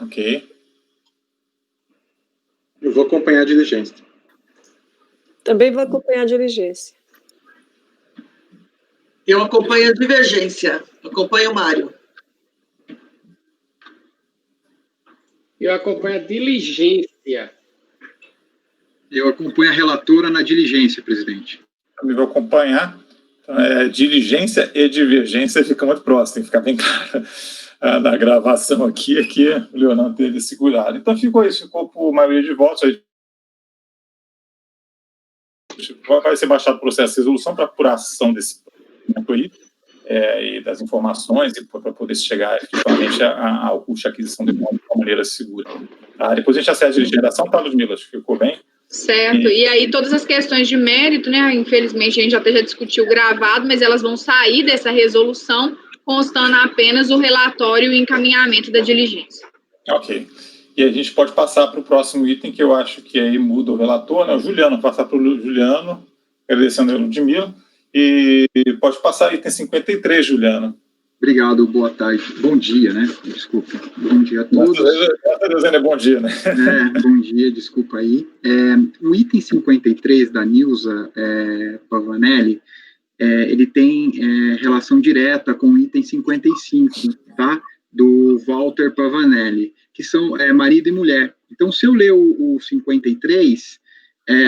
Ok. Eu vou acompanhar a diligência. Também vou acompanhar a diligência. Eu acompanho a divergência. Acompanho o Mário. Eu acompanho a diligência. Eu acompanho a relatora na diligência, presidente. Também vou acompanhar. Então, diligência e divergência fica muito próximo, tem que ficar bem claro na gravação aqui o Leonardo teve segurado. Então ficou isso, ficou por maioria de votos. Vai ser baixado o processo de resolução para apuração desse documento aí, e das informações, e para poder chegar efetivamente ao custo de aquisição de uma maneira segura. Depois a gente acessa a diligência da ação, tá, Ludmila? Acho que ficou bem. Certo, e aí todas as questões de mérito, né, infelizmente a gente até já discutiu gravado, mas elas vão sair dessa resolução, constando apenas o relatório e o encaminhamento da diligência. Ok. E a gente pode passar para o próximo item, que eu acho que aí muda o relator, né? O Juliano, passar para o Juliano, agradecendo a Ludmila, e pode passar item 53, Juliano. Obrigado, boa tarde. Bom dia, né? Desculpa. Bom dia a todos. Graças a Deus ainda é bom dia, né? Bom dia, desculpa aí. O item 53 da Nilza Pavanelli, ele tem relação direta com o item 55, tá? Do Walter Pavanelli, que são marido e mulher. Então, se eu ler o 53,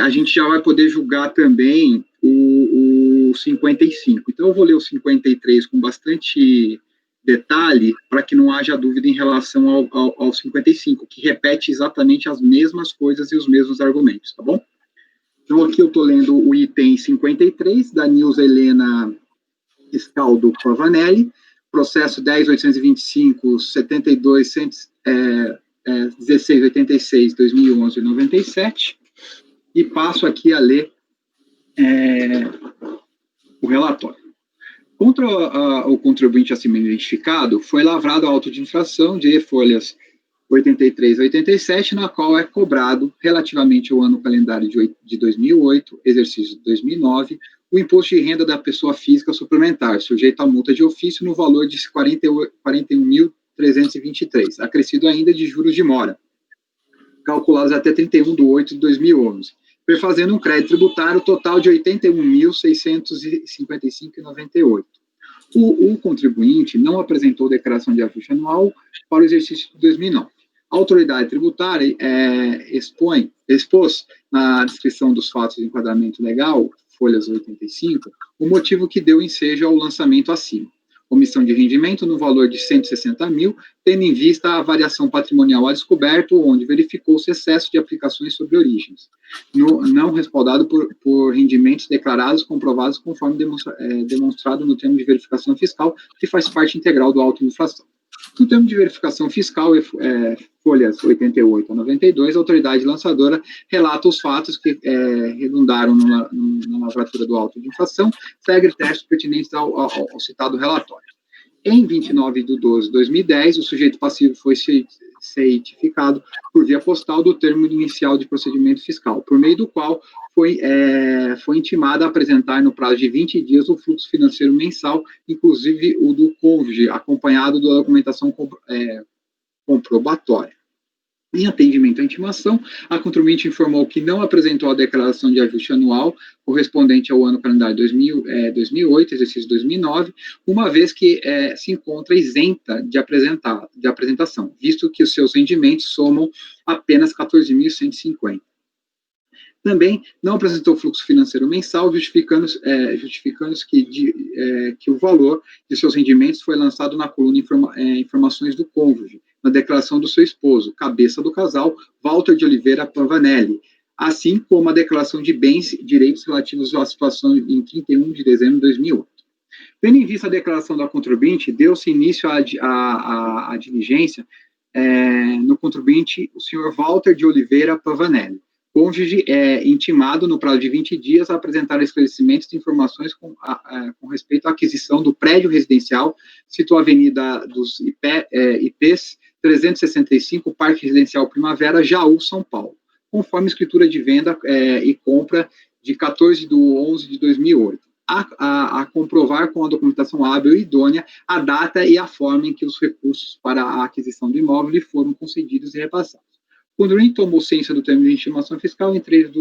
a gente já vai poder julgar também o 55. Então, eu vou ler o 53 com bastante detalhe, para que não haja dúvida em relação ao 55, que repete exatamente as mesmas coisas e os mesmos argumentos, tá bom? Então, aqui eu estou lendo o item 53, da Nilza Helena Scaldo Pavanelli, processo 10.825, 72, 1686, 2011, 97, e passo aqui a ler o relatório. Contra o contribuinte acima identificado, foi lavrado auto de infração de folhas 83 a 87, na qual é cobrado, relativamente ao ano calendário de 2008, exercício de 2009, o imposto de renda da pessoa física suplementar, sujeito à multa de ofício no valor de 41.323, acrescido ainda de juros de mora, calculados até 31/8/2011, perfazendo um crédito tributário total de R$ 81.655,98. O contribuinte não apresentou declaração de ajuste anual para o exercício de 2009. A autoridade tributária expôs na descrição dos fatos de enquadramento legal, folhas 85, o motivo que deu ensejo ao lançamento acima. Omissão de rendimento no valor de 160 mil, tendo em vista a variação patrimonial a descoberto, onde verificou-se excesso de aplicações sobre origens, não respaldado por rendimentos declarados comprovados conforme demonstrado no termo de verificação fiscal, que faz parte integral do auto de infração. No termo de verificação fiscal, folhas 88 a 92, a autoridade lançadora relata os fatos que redundaram na lavratura do auto de infração, segue testes pertinentes ao citado relatório. Em 29/12/2010, o sujeito passivo foi certificado por via postal do termo inicial de procedimento fiscal, por meio do qual foi intimado a apresentar no prazo de 20 dias o fluxo financeiro mensal, inclusive o do cônjuge, acompanhado da documentação comprobatória. Em atendimento à intimação, a contribuinte informou que não apresentou a declaração de ajuste anual correspondente ao ano calendário 2008, exercício 2009, uma vez que se encontra isenta de apresentação, visto que os seus rendimentos somam apenas 14.150. Também não apresentou fluxo financeiro mensal, justificando-se que o valor de seus rendimentos foi lançado na coluna Informações do Cônjuge, na declaração do seu esposo, cabeça do casal, Walter de Oliveira Pavanelli, assim como a declaração de bens e direitos relativos à situação em 31 de dezembro de 2008. Tendo em vista a declaração da contribuinte, deu-se início à diligência no contribuinte, o senhor Walter de Oliveira Pavanelli, cônjuge é intimado no prazo de 20 dias a apresentar esclarecimentos de informações com respeito à aquisição do prédio residencial, situado na Avenida dos IPs 365, Parque Residencial Primavera, Jaú, São Paulo, conforme escritura de venda e compra de 14/11/2008, a comprovar com a documentação hábil e idônea a data e a forma em que os recursos para a aquisição do imóvel lhe foram concedidos e repassados. O contribuinte tomou ciência do termo de intimação fiscal em 3 de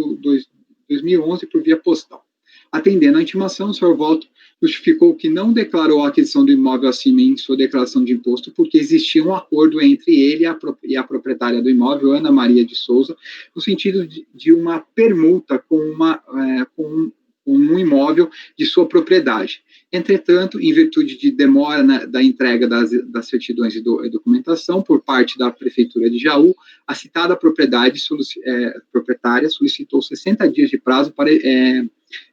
2011 por via postal. Atendendo à intimação, o Sr. Walter justificou que não declarou a aquisição do imóvel acima em sua declaração de imposto porque existia um acordo entre ele e a proprietária do imóvel, Ana Maria de Souza, no sentido de uma permuta com um imóvel de sua propriedade. Entretanto, em virtude de demora da entrega das certidões e documentação por parte da Prefeitura de Jaú, a citada proprietária solicitou 60 dias de prazo para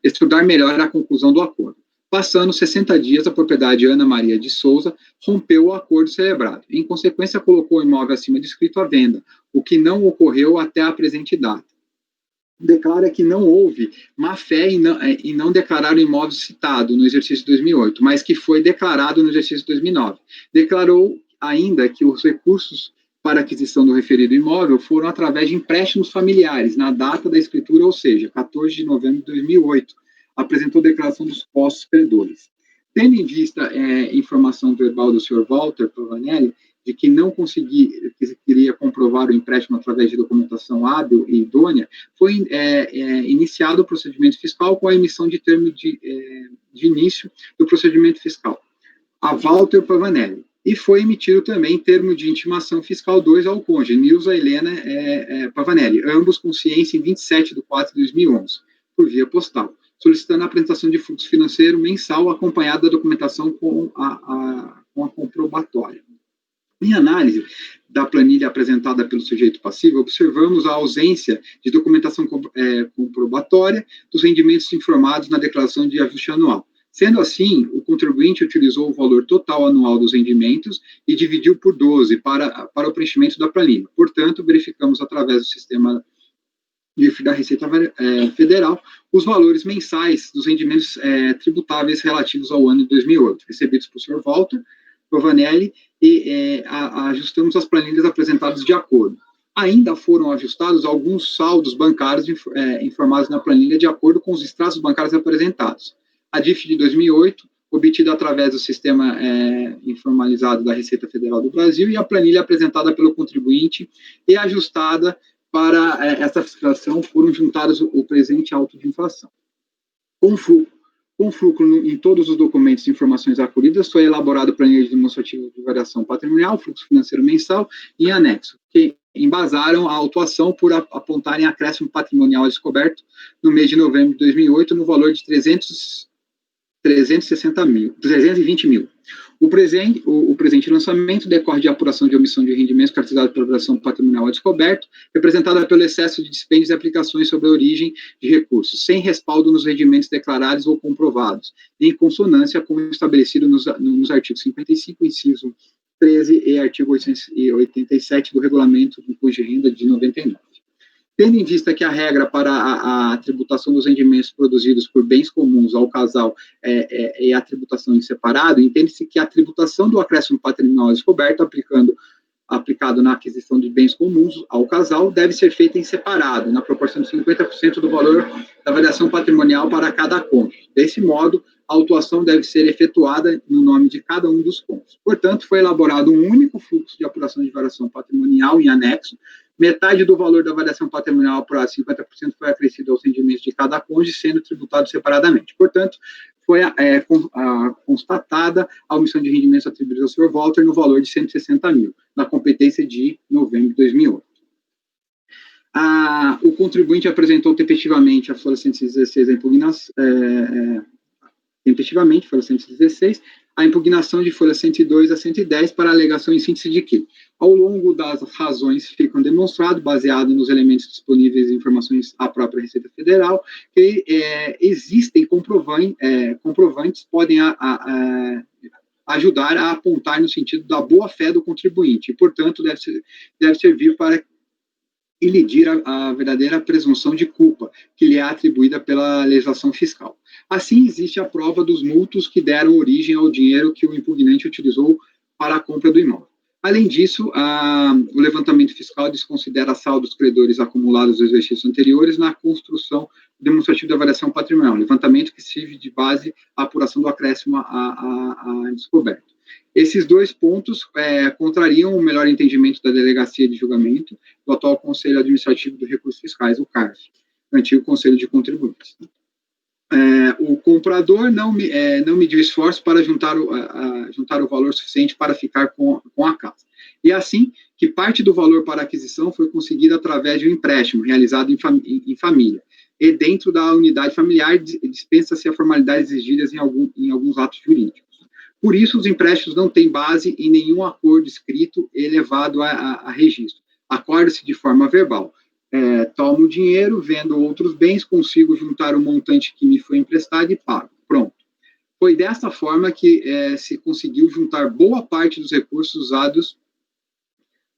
estudar melhor a conclusão do acordo. Passando 60 dias, a propriedade Ana Maria de Souza rompeu o acordo celebrado. Em consequência, colocou o imóvel acima descrito à venda, o que não ocorreu até a presente data. Declara que não houve má-fé em não declarar o imóvel citado no exercício de 2008, mas que foi declarado no exercício de 2009. Declarou ainda que os recursos para aquisição do referido imóvel foram através de empréstimos familiares, na data da escritura, ou seja, 14 de novembro de 2008. Apresentou declaração dos postos credores. Tendo em vista informação verbal do Sr. Walter Pavanelli, de que não queria comprovar o empréstimo através de documentação hábil e idônea, foi iniciado o procedimento fiscal com a emissão de termo de início do procedimento fiscal a Walter Pavanelli. E foi emitido também termo de intimação fiscal 2 ao cônjuge, Nilza Helena Pavanelli, ambos com ciência em 27 de 4 de 2011, por via postal, solicitando a apresentação de fluxo financeiro mensal acompanhado da documentação com a comprobatória. Em análise da planilha apresentada pelo sujeito passivo, observamos a ausência de documentação comprobatória dos rendimentos informados na declaração de ajuste anual. Sendo assim, o contribuinte utilizou o valor total anual dos rendimentos e dividiu por 12 para o preenchimento da planilha. Portanto, verificamos através do sistema da Receita Federal os valores mensais dos rendimentos tributáveis relativos ao ano de 2008, recebidos por Sr. Walter Pavanelli, e ajustamos as planilhas apresentadas de acordo. Ainda foram ajustados alguns saldos bancários informados na planilha de acordo com os extratos bancários apresentados. A DIF de 2008, obtida através do sistema informalizado da Receita Federal do Brasil, e a planilha apresentada pelo contribuinte e ajustada para essa fiscalização, foram juntados o presente auto de infração. Com fluxo em todos os documentos e informações acolhidas, foi elaborado planilha demonstrativa de variação patrimonial, fluxo financeiro mensal e anexo, que embasaram a autuação por apontarem acréscimo patrimonial descoberto no mês de novembro de 2008 no valor de 320 mil. O presente lançamento decorre de apuração de omissão de rendimentos caracterizada pela variação patrimonial a descoberto, representada pelo excesso de dispêndios e aplicações sobre a origem de recursos, sem respaldo nos rendimentos declarados ou comprovados, em consonância com o estabelecido nos artigos 55, inciso 13 e artigo 887 do Regulamento do Imposto de Renda de 99. Tendo em vista que a regra para a tributação dos rendimentos produzidos por bens comuns ao casal é a tributação em separado, entende-se que a tributação do acréscimo patrimonial descoberto, aplicado na aquisição de bens comuns ao casal, deve ser feita em separado, na proporção de 50% do valor da variação patrimonial para cada cônjuge. Desse modo, a autuação deve ser efetuada no nome de cada um dos cônjuges. Portanto, foi elaborado um único fluxo de apuração de variação patrimonial em anexo. Metade do valor da variação patrimonial apurada, 50%, foi acrescido aos rendimentos de cada cônjuge, sendo tributado separadamente. Portanto, foi constatada a omissão de rendimentos atribuídos ao Sr. Walter no valor de 160 mil, na competência de novembro de 2008. O contribuinte apresentou tempestivamente a folha 116 a impugnação, a impugnação de folha 102 a 110 para a alegação em síntese de que, ao longo das razões ficam demonstrado, baseado nos elementos disponíveis e informações à própria Receita Federal, que existem comprovantes podem ajudar a apontar no sentido da boa-fé do contribuinte, e, portanto, deve servir para elidir a verdadeira presunção de culpa que lhe é atribuída pela legislação fiscal. Assim, existe a prova dos multos que deram origem ao dinheiro que o impugnante utilizou para a compra do imóvel. Além disso, o levantamento fiscal desconsidera saldos credores acumulados dos exercícios anteriores na construção demonstrativa da variação patrimonial, levantamento que serve de base à apuração do acréscimo a descoberto. Esses dois pontos contrariam o melhor entendimento da Delegacia de Julgamento do atual Conselho Administrativo do Recursos Fiscais, o CARF, antigo Conselho de Contribuintes. O comprador não mediu esforço para juntar o valor suficiente para ficar com a casa. E assim, que parte do valor para a aquisição foi conseguida através de um empréstimo realizado em família. E dentro da unidade familiar, dispensa-se a formalidades exigidas em alguns atos jurídicos. Por isso, os empréstimos não têm base em nenhum acordo escrito e levado a registro. Acorda-se de forma verbal. Tomo o dinheiro, vendo outros bens, consigo juntar o montante que me foi emprestado e pago. Pronto. Foi dessa forma que se conseguiu juntar boa parte dos recursos usados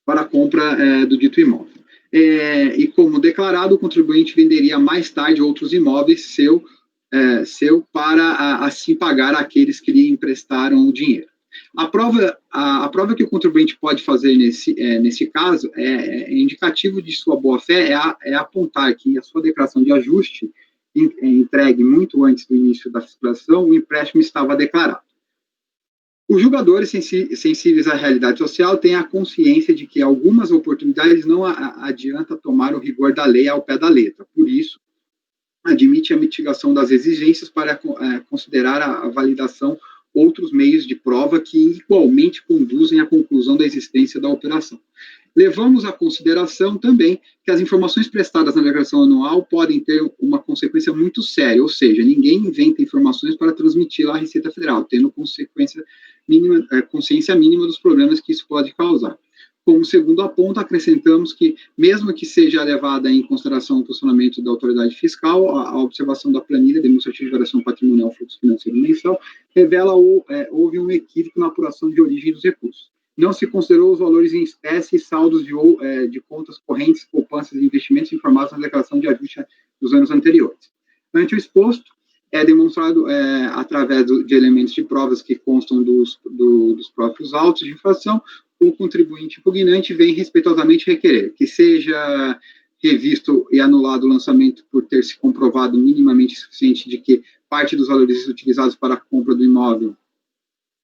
para a compra do dito imóvel. E como declarado, o contribuinte venderia mais tarde outros imóveis seu para assim pagar aqueles que lhe emprestaram o dinheiro. A prova que o contribuinte pode fazer nesse caso é indicativo de sua boa-fé, é apontar que a sua declaração de ajuste entregue muito antes do início da fiscalização, o empréstimo estava declarado. Os julgadores sensíveis à realidade social têm a consciência de que algumas oportunidades não adianta tomar o rigor da lei ao pé da letra. Por isso, admite a mitigação das exigências para considerar a validação outros meios de prova que igualmente conduzem à conclusão da existência da operação. Levamos à consideração também que as informações prestadas na declaração anual podem ter uma consequência muito séria, ou seja, ninguém inventa informações para transmiti-la à Receita Federal, tendo consciência mínima dos problemas que isso pode causar. Como segundo ponto, acrescentamos que, mesmo que seja levada em consideração o funcionamento da autoridade fiscal, a observação da planilha demonstrativa de variação patrimonial fluxo financeiro mensal revela houve um equívoco na apuração de origem dos recursos. Não se considerou os valores em espécie e saldos de contas correntes, poupanças e investimentos informados na declaração de ajuste dos anos anteriores. Ante o exposto, é demonstrado através de elementos de provas que constam dos próprios autos de infração, o contribuinte impugnante vem respeitosamente requerer que seja revisto e anulado o lançamento por ter se comprovado minimamente suficiente de que parte dos valores utilizados para a compra do imóvel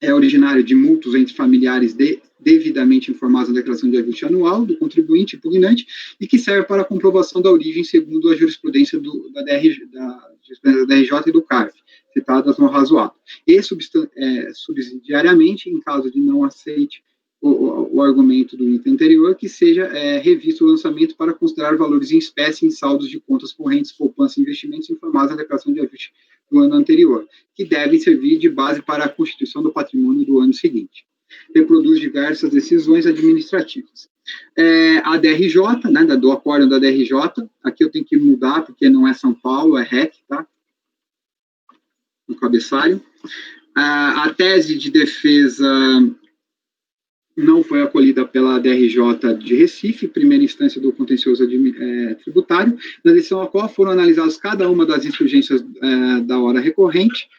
é originário de multos entre familiares devidamente informados na declaração de ajuste anual do contribuinte impugnante e que serve para a comprovação da origem segundo a jurisprudência da DRJ e do CARF, citadas no razoável. E subsidiariamente, em caso de não aceite o argumento do item anterior, que seja revisto o lançamento para considerar valores em espécie em saldos de contas correntes, poupança e investimentos informados na declaração de ajuste do ano anterior, que devem servir de base para a constituição do patrimônio do ano seguinte. Reproduz diversas decisões administrativas. A DRJ, né, do acórdão da DRJ, aqui eu tenho que mudar, porque não é São Paulo, é REC, tá? No cabeçalho. A tese de defesa não foi acolhida pela DRJ de Recife, primeira instância do contencioso tributário, na decisão a qual foram analisadas cada uma das insurgências da hora recorrente,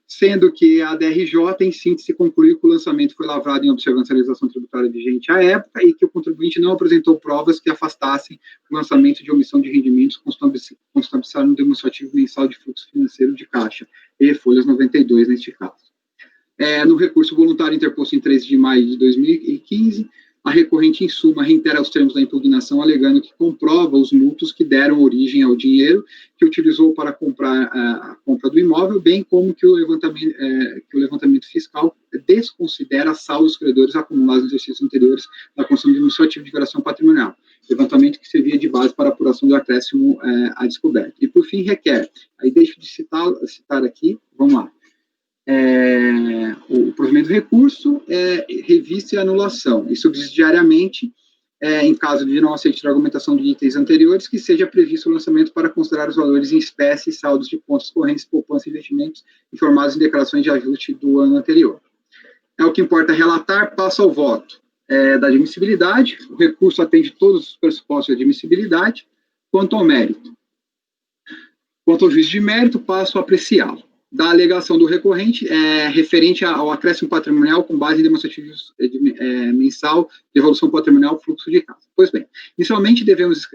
sendo que a DRJ, em síntese, concluiu que o lançamento foi lavrado em observância à legislação tributária vigente à época e que o contribuinte não apresentou provas que afastassem o lançamento de omissão de rendimentos consubstanciado no demonstrativo mensal de fluxo financeiro de caixa, e folhas 92 neste caso. No recurso voluntário interposto em 13 de maio de 2015, a recorrente, em suma, reitera os termos da impugnação, alegando que comprova os multos que deram origem ao dinheiro que utilizou para comprar a compra do imóvel, bem como que o levantamento fiscal desconsidera saldos credores acumulados nos exercícios anteriores da construção demonstrativa de variação patrimonial, levantamento que servia de base para a apuração do acréscimo à descoberta. E, por fim, requer, aí deixo de citar aqui, vamos lá, o provimento do recurso, revista e anulação, e subsidiariamente, em caso de não aceitar a argumentação de itens anteriores, que seja previsto o lançamento para considerar os valores em espécie e saldos de contas correntes, poupança e investimentos informados em declarações de ajuste do ano anterior. É o que importa relatar, passo ao voto. da admissibilidade. O recurso atende todos os pressupostos de admissibilidade. Quanto ao mérito. Quanto ao juízo de mérito, passo a apreciá-lo. Da alegação do recorrente, referente ao acréscimo patrimonial com base em demonstrativos mensal de evolução patrimonial fluxo de caixa. Pois bem, inicialmente devemos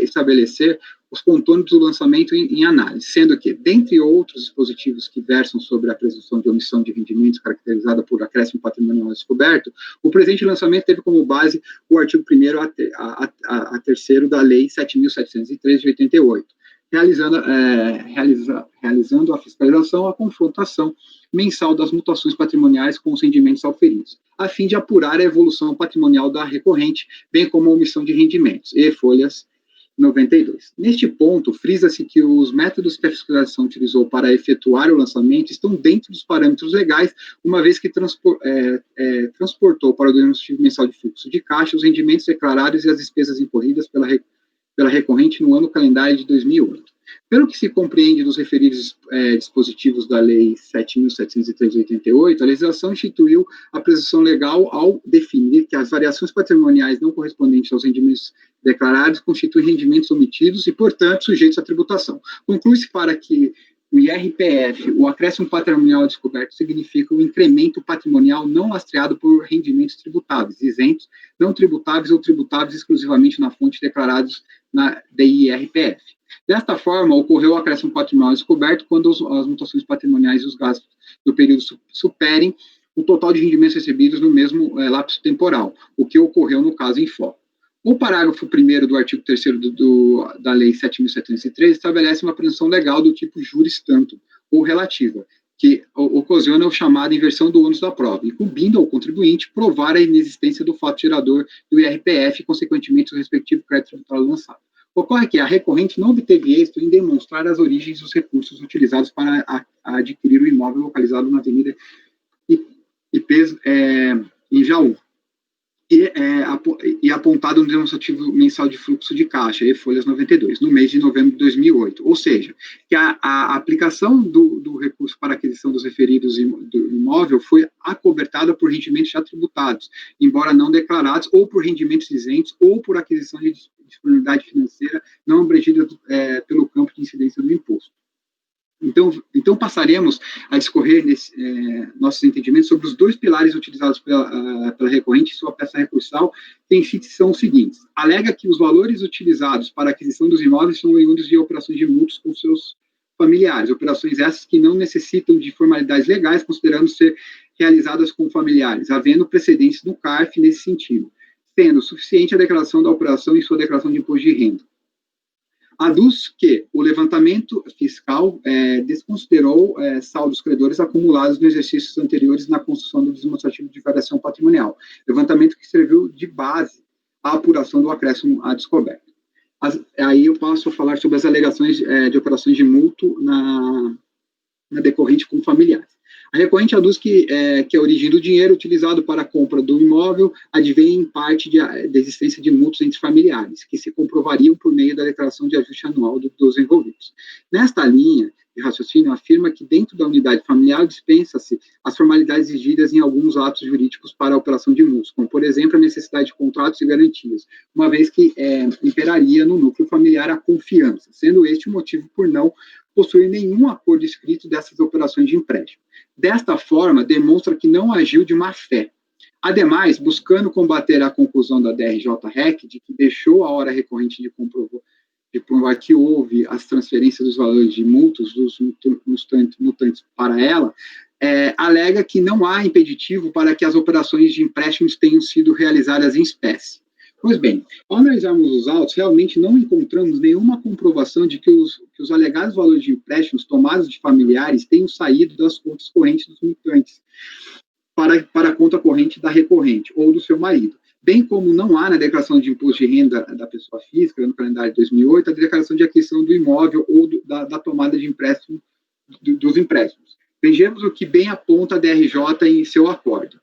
estabelecer os contornos do lançamento em análise, sendo que, dentre outros dispositivos que versam sobre a presunção de omissão de rendimentos caracterizada por acréscimo patrimonial descoberto, o presente lançamento teve como base o artigo 1º a 3º da Lei 7.703 de 88, realizando a fiscalização, a confrontação mensal das mutações patrimoniais com os rendimentos auferidos, a fim de apurar a evolução patrimonial da recorrente, bem como a omissão de rendimentos, e folhas 92. Neste ponto, frisa-se que os métodos que a fiscalização utilizou para efetuar o lançamento estão dentro dos parâmetros legais, uma vez que transportou para o demonstrativo mensal de fluxo de caixa os rendimentos declarados e as despesas incorridas pela recorrente no ano calendário de 2008. Pelo que se compreende dos referidos dispositivos da Lei 7.703 de 88, a legislação instituiu a presunção legal ao definir que as variações patrimoniais não correspondentes aos rendimentos declarados constituem rendimentos omitidos e, portanto, sujeitos à tributação. Conclui-se para que o IRPF, o acréscimo patrimonial descoberto, significa o incremento patrimonial não lastreado por rendimentos tributáveis, isentos, não tributáveis ou tributáveis exclusivamente na fonte declarados na DIRPF. Desta forma, ocorreu o acréscimo patrimonial descoberto quando as mutações patrimoniais e os gastos do período superem o total de rendimentos recebidos no mesmo lapso temporal, o que ocorreu no caso em foco. O parágrafo 1º do artigo 3º da Lei 7.703 estabelece uma presunção legal do tipo juris tantum, ou relativa, que ocasiona o chamado inversão do ônus da prova, incumbindo ao contribuinte provar a inexistência do fato gerador do IRPF e, consequentemente, o respectivo crédito tributário lançado. Ocorre que a recorrente não obteve êxito em demonstrar as origens dos recursos utilizados para adquirir o imóvel localizado na Avenida IPs em Jaú, e apontado no demonstrativo mensal de fluxo de caixa, e folhas 92, no mês de novembro de 2008. Ou seja, que a aplicação do recurso para aquisição dos referidos do imóvel foi acobertada por rendimentos já tributados, embora não declarados, ou por rendimentos isentos, ou por aquisição de disponibilidade financeira não abrangida pelo campo de incidência do imposto. Então passaremos a discorrer nossos entendimentos sobre os dois pilares utilizados pela recorrente em sua peça recursal, que em si são os seguintes. Alega que os valores utilizados para a aquisição dos imóveis são oriundos de operações de mútuos com seus familiares, operações essas que não necessitam de formalidades legais, considerando ser realizadas com familiares, havendo precedentes no CARF nesse sentido, sendo suficiente a declaração da operação em sua declaração de imposto de renda. Aduz que o levantamento fiscal desconsiderou saldos credores acumulados nos exercícios anteriores na construção do demonstrativo de variação patrimonial, levantamento que serviu de base à apuração do acréscimo à descoberta. Aí eu passo a falar sobre as alegações de operações de mútuo na decorrente com familiares. A recorrente aduz que a origem do dinheiro utilizado para a compra do imóvel advém em parte da existência de mútuos entre familiares, que se comprovariam por meio da declaração de ajuste anual dos envolvidos. Nesta linha de raciocínio, afirma que dentro da unidade familiar dispensa-se as formalidades exigidas em alguns atos jurídicos para a operação de mútuos, como, por exemplo, a necessidade de contratos e garantias, uma vez que imperaria no núcleo familiar a confiança, sendo este o motivo por não possuir nenhum acordo escrito dessas operações de empréstimo. Desta forma, demonstra que não agiu de má fé. Ademais, buscando combater a conclusão da DRJ-REC de que deixou a hora recorrente de provar que houve as transferências dos valores de mútuos dos mutantes para ela, alega que não há impeditivo para que as operações de empréstimos tenham sido realizadas em espécie. Pois bem, ao analisarmos os autos, realmente não encontramos nenhuma comprovação de que os alegados valores de empréstimos tomados de familiares tenham saído das contas correntes dos mutantes para a conta corrente da recorrente ou do seu marido, bem como não há na declaração de imposto de renda da pessoa física, no calendário de 2008, a declaração de aquisição do imóvel ou da tomada de empréstimo dos empréstimos. Vejamos o que bem aponta a DRJ em seu acordo.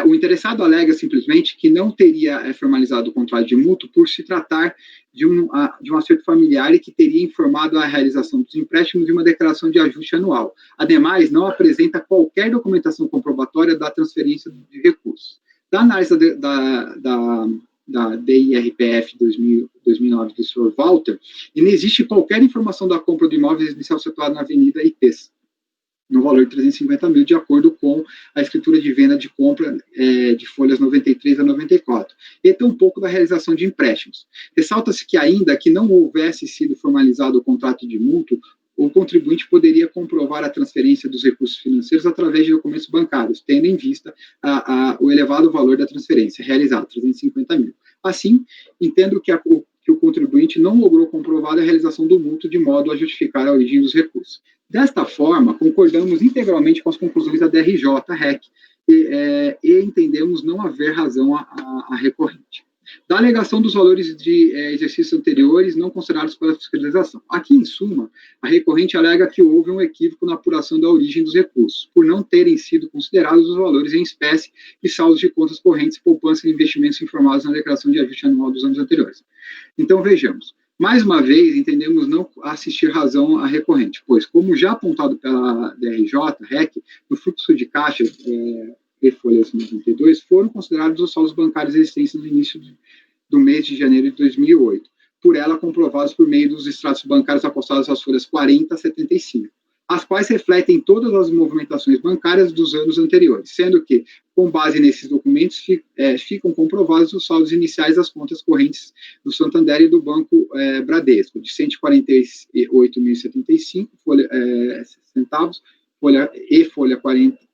O interessado alega simplesmente que não teria formalizado o contrato de mútuo por se tratar de um acerto familiar e que teria informado a realização dos empréstimos de uma declaração de ajuste anual. Ademais, não apresenta qualquer documentação comprobatória da transferência de recursos. Da análise da DIRPF 2009 do Sr. Walter, e não existe qualquer informação da compra de imóveis residencial situado na Avenida IPs, no valor de 350 mil, de acordo com a escritura de venda de compra de folhas 93 a 94, e tampouco da realização de empréstimos. Ressalta-se que, ainda que não houvesse sido formalizado o contrato de mútuo, o contribuinte poderia comprovar a transferência dos recursos financeiros através de documentos bancários, tendo em vista o elevado valor da transferência realizada, 350 mil. Assim, entendo que o contribuinte não logrou comprovar a realização do mútuo de modo a justificar a origem dos recursos. Desta forma, concordamos integralmente com as conclusões da DRJ-REC e entendemos não haver razão a recorrente. Da alegação dos valores de exercícios anteriores não considerados pela fiscalização. Aqui, em suma, a recorrente alega que houve um equívoco na apuração da origem dos recursos, por não terem sido considerados os valores em espécie e saldos de contas correntes, poupança e investimentos informados na declaração de ajuste anual dos anos anteriores. Então, vejamos. Mais uma vez, entendemos não assistir razão à recorrente, pois, como já apontado pela DRJ-REC, no fluxo de caixa e folhas 92, foram considerados os saldos bancários existentes no início do mês de janeiro de 2008, por ela comprovados por meio dos extratos bancários apostados às folhas 40 a 75, as quais refletem todas as movimentações bancárias dos anos anteriores, sendo que, com base nesses documentos, ficam comprovados os saldos iniciais das contas correntes do Santander e do Banco Bradesco, de 148.075 centavos, folha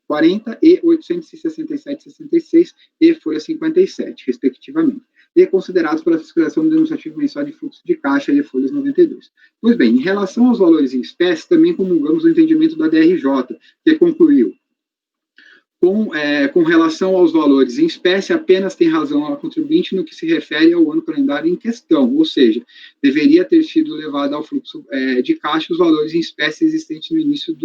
40 e 867,66 e folha 57, respectivamente, e considerados pela fiscalização do demonstrativo mensal de fluxo de caixa e folhas 92. Pois bem, em relação aos valores em espécie, também comungamos o entendimento da DRJ, que concluiu: com relação aos valores em espécie, apenas tem razão a contribuinte no que se refere ao ano calendário em questão, ou seja, deveria ter sido levado ao fluxo de caixa os valores em espécie existentes no início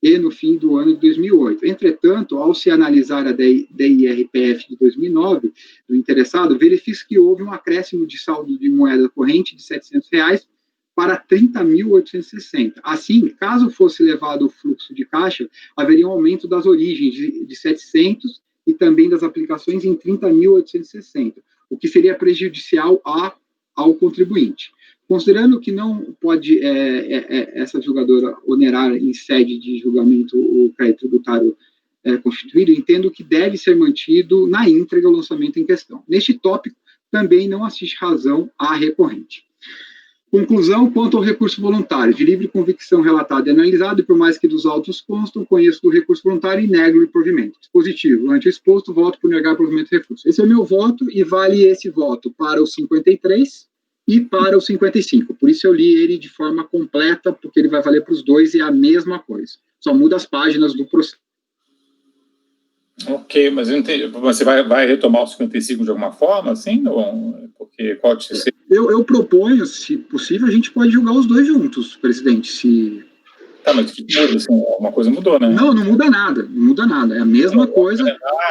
e no fim do ano de 2008. Entretanto, ao se analisar a DIRPF de 2009 do interessado, verifica que houve um acréscimo de saldo de moeda corrente de R$ 700 para 30.860. Assim, caso fosse levado o fluxo de caixa, haveria um aumento das origens de 700 e também das aplicações em 30.860, o que seria prejudicial ao contribuinte. Considerando que não pode essa julgadora onerar em sede de julgamento o crédito tributário constituído, entendo que deve ser mantido na íntegra o lançamento em questão. Neste tópico, também não assiste razão à recorrente. Conclusão quanto ao recurso voluntário, de livre convicção relatado e analisado, e por mais que dos autos constam, conheço do recurso voluntário e nego o provimento. Dispositivo, ante o exposto, voto por negar o provimento do recurso. Esse é o meu voto, e vale esse voto para o 53 e para o 55. Por isso eu li ele de forma completa, porque ele vai valer para os dois e é a mesma coisa. Só muda as páginas do processo. Ok, mas eu entendi. Você vai retomar o 55 de alguma forma, assim? Ou, porque pode ser... Eu proponho, se possível, a gente pode julgar os dois juntos, presidente. Se... Tá, mas o que muda? Assim, uma coisa mudou, né? Não muda nada. Não muda nada. É a mesma coisa.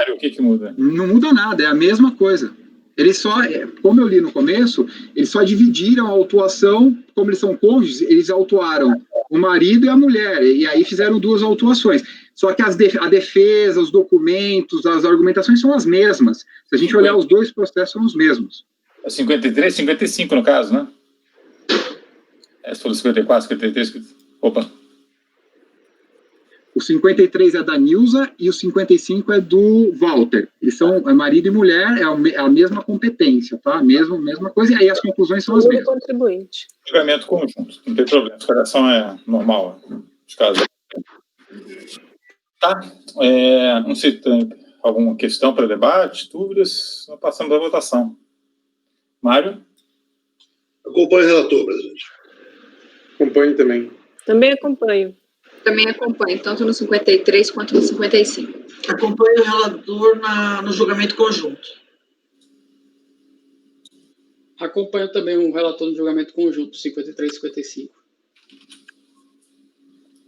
O que muda? Não muda nada, é a mesma coisa. Eles só, como eu li no começo, eles só dividiram a autuação, como eles são cônjuges, eles autuaram o marido e a mulher, e aí fizeram duas autuações. Só que a defesa, os documentos, as argumentações são as mesmas. Se a gente olhar os dois processos, são os mesmos. 53, 55 no caso, né? Se for 54, 53... Opa. O 53 é da Nilza e o 55 é do Walter. Eles são marido e mulher, é a mesma competência, tá? A mesma coisa, e aí as conclusões são as mesmas. Contribuinte. Julgamento conjunto, não tem problema. A explicação é normal, de caso. Tá. Não sei se tem alguma questão para debate, dúvidas. Nós passamos à votação. Mário? Acompanho o relator, presidente. Acompanho também. Também acompanho. Também acompanho, tanto no 53 quanto no 55. Acompanho o relator no julgamento conjunto. Acompanho também o relator no julgamento conjunto, 53 e 55.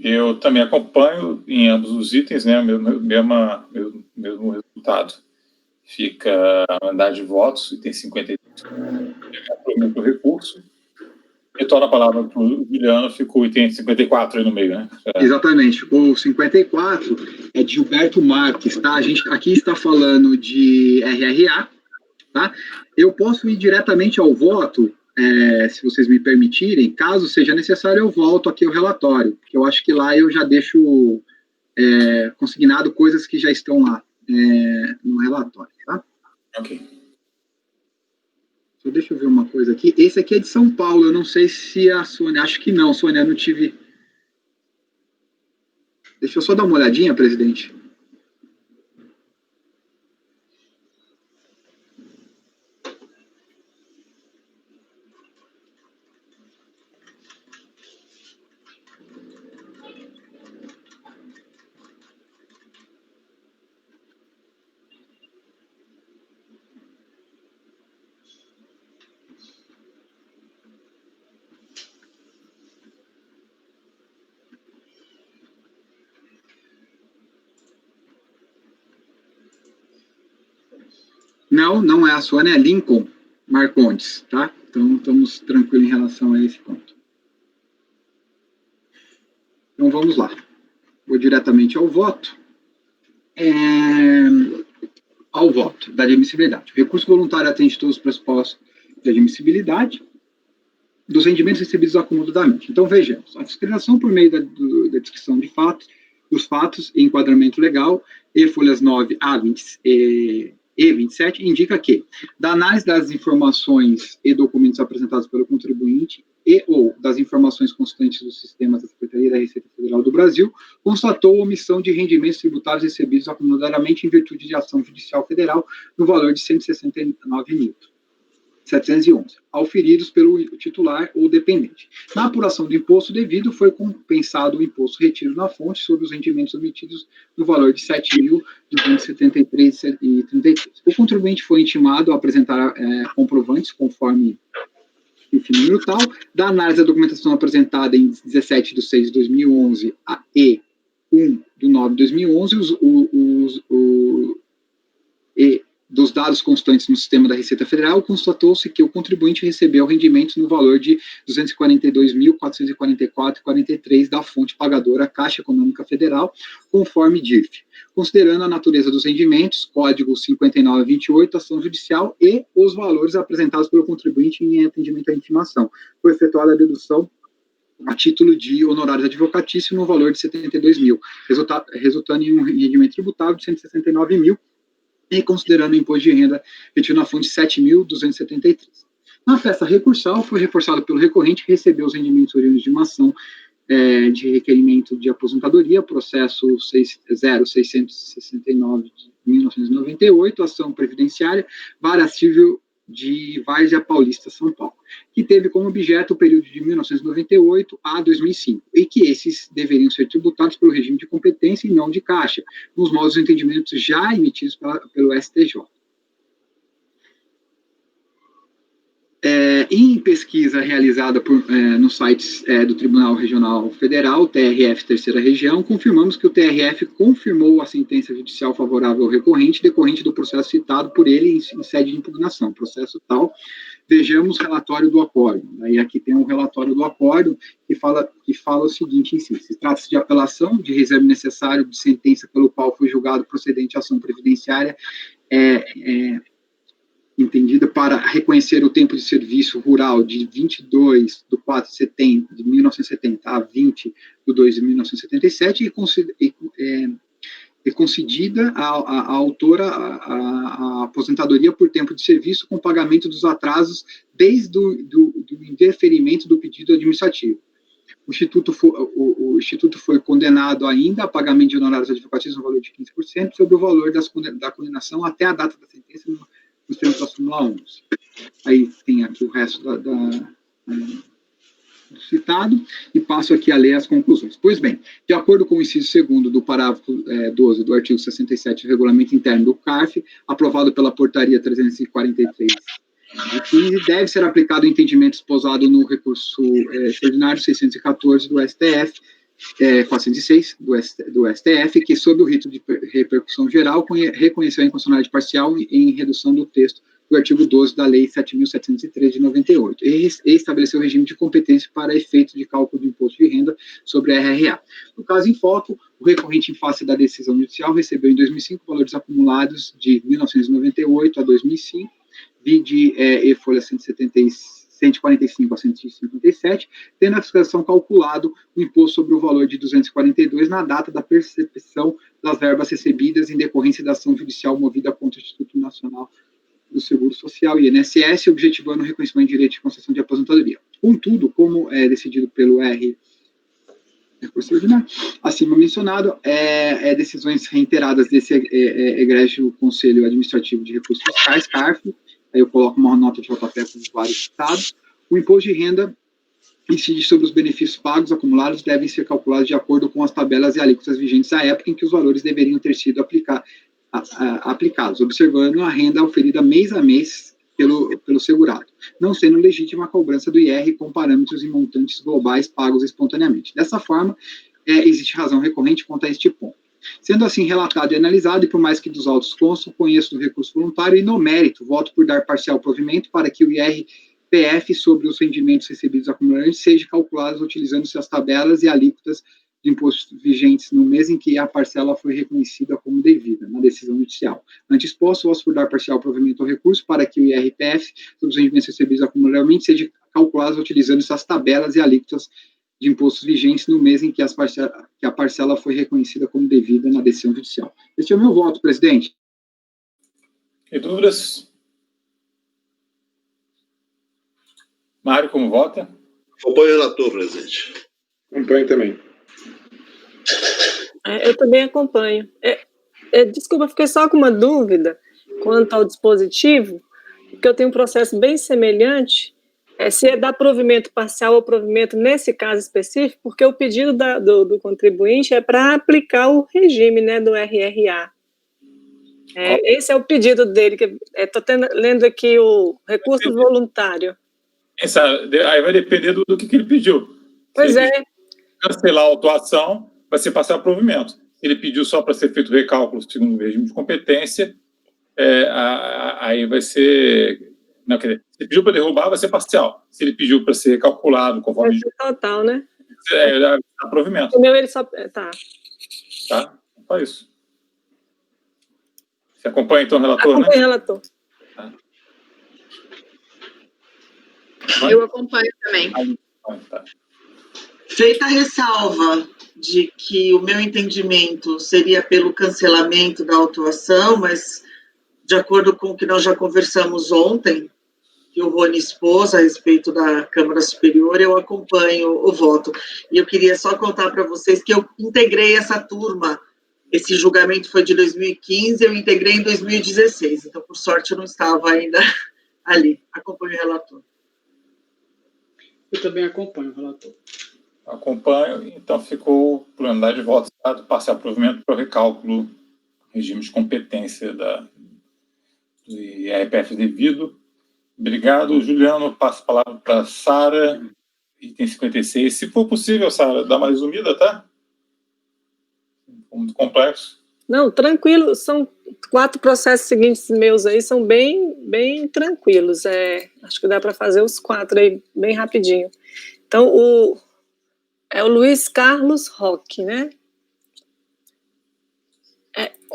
Eu também acompanho em ambos os itens, né, mesmo resultado. Fica a unidade de votos, item 53, provimento do recurso, Retorna a palavra para o Juliano, ficou o item 54 aí no meio, né? Exatamente. O 54 é de Gilberto Marques, tá? A gente aqui está falando de RRA, tá? Eu posso ir diretamente ao voto, se vocês me permitirem. Caso seja necessário, eu volto aqui ao relatório, porque eu acho que lá eu já deixo consignado coisas que já estão lá no relatório, tá? Ok. Só deixa eu ver uma coisa aqui. Esse aqui é de São Paulo, eu não sei se a Sônia... Acho que não, Sônia, eu não tive... Deixa eu só dar uma olhadinha, presidente. Não, não é a Sônia, é Lincoln Marcondes, tá? Então, estamos tranquilos em relação a esse ponto. Então, vamos lá. Vou diretamente ao voto. Ao voto da admissibilidade. O recurso voluntário atende todos os pressupostos de admissibilidade dos rendimentos recebidos acumuladamente. Então, vejamos. A fiscalização por meio da descrição de fatos, dos fatos e enquadramento legal, e folhas 9 a 20, e 27, indica que, da análise das informações e documentos apresentados pelo contribuinte e ou das informações constantes dos sistemas da Secretaria da Receita Federal do Brasil, constatou omissão de rendimentos tributários recebidos acumuladamente em virtude de ação judicial federal no valor de 169.711, auferidos pelo titular ou dependente. Na apuração do imposto devido, foi compensado o imposto retido na fonte sobre os rendimentos obtidos no valor de 7.273,33. O contribuinte foi intimado a apresentar comprovantes conforme enfim, número tal, da análise da documentação apresentada em 17 de 6 de 2011 e 1 de 9 de 2011, e dos dados constantes no sistema da Receita Federal, constatou-se que o contribuinte recebeu rendimentos no valor de R$ 242.444,43 da fonte pagadora Caixa Econômica Federal, conforme DIRF. Considerando a natureza dos rendimentos, código 5928, ação judicial e os valores apresentados pelo contribuinte em atendimento à intimação, foi efetuada a dedução a título de honorários advocatícios no valor de 72 mil, resultando em um rendimento tributável de 169 mil, e considerando o imposto de renda retido na fonte 7.273. Na peça recursal, foi reforçado pelo recorrente que recebeu os rendimentos oriundos de uma ação de requerimento de aposentadoria, processo 0669 de 1998, ação previdenciária, vara civil de Várzea Paulista, São Paulo, que teve como objeto o período de 1998 a 2005, e que esses deveriam ser tributados pelo regime de competência e não de caixa, nos modos de entendimento já emitidos pelo STJ. Em pesquisa realizada nos sites do Tribunal Regional Federal, TRF Terceira Região, confirmamos que o TRF confirmou a sentença judicial favorável ao recorrente, decorrente do processo citado por ele em sede de impugnação, processo tal. Vejamos o relatório do acórdão. Aí aqui tem um relatório do acórdão que fala o seguinte em si: se trata-se de apelação de reexame necessário de sentença pelo qual foi julgado procedente a ação previdenciária entendida para reconhecer o tempo de serviço rural de 22 de 4 de setembro de 1970 a 20 de 2 de 1977 e concedida à autora a aposentadoria por tempo de serviço com pagamento dos atrasos desde o indeferimento do pedido administrativo. O Instituto foi condenado ainda a pagamento de honorários advocatícios no valor de 15% sobre o valor da condenação até a data da sentença nos termos da súmula 11. Aí tem aqui o resto do citado, e passo aqui a ler as conclusões. Pois bem, de acordo com o inciso 2º do parágrafo 12 do artigo 67 do Regulamento Interno do CARF, aprovado pela Portaria 343 de 15, deve ser aplicado o entendimento esposado no recurso extraordinário 614 do STF, 406 do STF, que, sob o rito de repercussão geral, reconheceu a inconstitucionalidade parcial em redução do texto do artigo 12 da Lei 7.703 de 98, e estabeleceu o regime de competência para efeito de cálculo do imposto de renda sobre a RRA. No caso em foco, o recorrente, em face da decisão judicial, recebeu em 2005 valores acumulados de 1998 a 2005, vide e-folha 145 a 157, tendo a fiscalização calculado o imposto sobre o valor de 242 na data da percepção das verbas recebidas em decorrência da ação judicial movida contra o Instituto Nacional do Seguro Social, INSS, objetivando o reconhecimento de direito de concessão de aposentadoria. Contudo, como é decidido pelo recurso ordinário, acima mencionado, decisões reiteradas desse egrégio Conselho Administrativo de Recursos Fiscais, CARF, aí eu coloco uma nota de rodapé com vários citados, o imposto de renda incide sobre os benefícios pagos acumulados, devem ser calculados de acordo com as tabelas e alíquotas vigentes à época em que os valores deveriam ter sido aplicados, observando a renda oferida mês a mês pelo segurado, não sendo legítima a cobrança do IR com parâmetros e montantes globais pagos espontaneamente. Dessa forma, existe razão recorrente quanto a este ponto. Sendo assim relatado e analisado, e por mais que dos autos constam, conheço do recurso voluntário e no mérito, voto por dar parcial provimento para que o IRPF sobre os rendimentos recebidos acumuladamente seja calculado utilizando-se as tabelas e alíquotas de impostos vigentes no mês em que a parcela foi reconhecida como devida, na decisão judicial. Antes posso, voto por dar parcial provimento ao recurso para que o IRPF sobre os rendimentos recebidos acumuladamente seja calculado utilizando-se as tabelas e alíquotas de impostos vigentes no mês em que a parcela foi reconhecida como devida na decisão judicial. Este é o meu voto, presidente. E dúvidas? Mário, como vota? Acompanho o relator, presidente. Acompanho também. Eu também acompanho. Desculpa, fiquei só com uma dúvida quanto ao dispositivo, porque eu tenho um processo bem semelhante, se é dar provimento parcial ou provimento nesse caso específico, porque o pedido do contribuinte é para aplicar o regime, né, do RRA. Esse é o pedido dele, que estou lendo aqui o recurso voluntário. Aí vai depender do que ele pediu. Pois Se ele cancelar a autuação, vai ser passar provimento. Se ele pediu só para ser feito recálculo segundo o regime de competência, aí vai ser... Não, quer dizer, se ele pediu para derrubar, vai ser parcial. Se ele pediu para ser calculado conforme... Vai ser total, né? Dá provimento. O meu, ele só... Tá. Tá? Só isso. Você acompanha, então, o relator, Acompanho, né? Relator. Tá. Eu acompanho também. Tá. Feita a ressalva de que o meu entendimento seria pelo cancelamento da autuação, mas de acordo com o que nós já conversamos ontem, que o Rony expôs a respeito da Câmara Superior, eu acompanho o voto. E eu queria só contar para vocês que eu integrei essa turma. Esse julgamento foi de 2015, eu integrei em 2016. Então, por sorte, eu não estava ainda ali. Acompanho o relator. Eu também acompanho o relator. Acompanho, então ficou por unanimidade de votos dado parcial provimento para o recálculo regime de competência do IRPF devido. Obrigado, Juliano. Passo a palavra para a Sara, item 56. Se for possível, Sara, dá uma resumida, tá? Muito complexo. Não, tranquilo. São 4 processos seguintes meus aí, são bem tranquilos. Acho que dá para fazer os 4 aí bem rapidinho. Então, o Luiz Carlos Roque, né?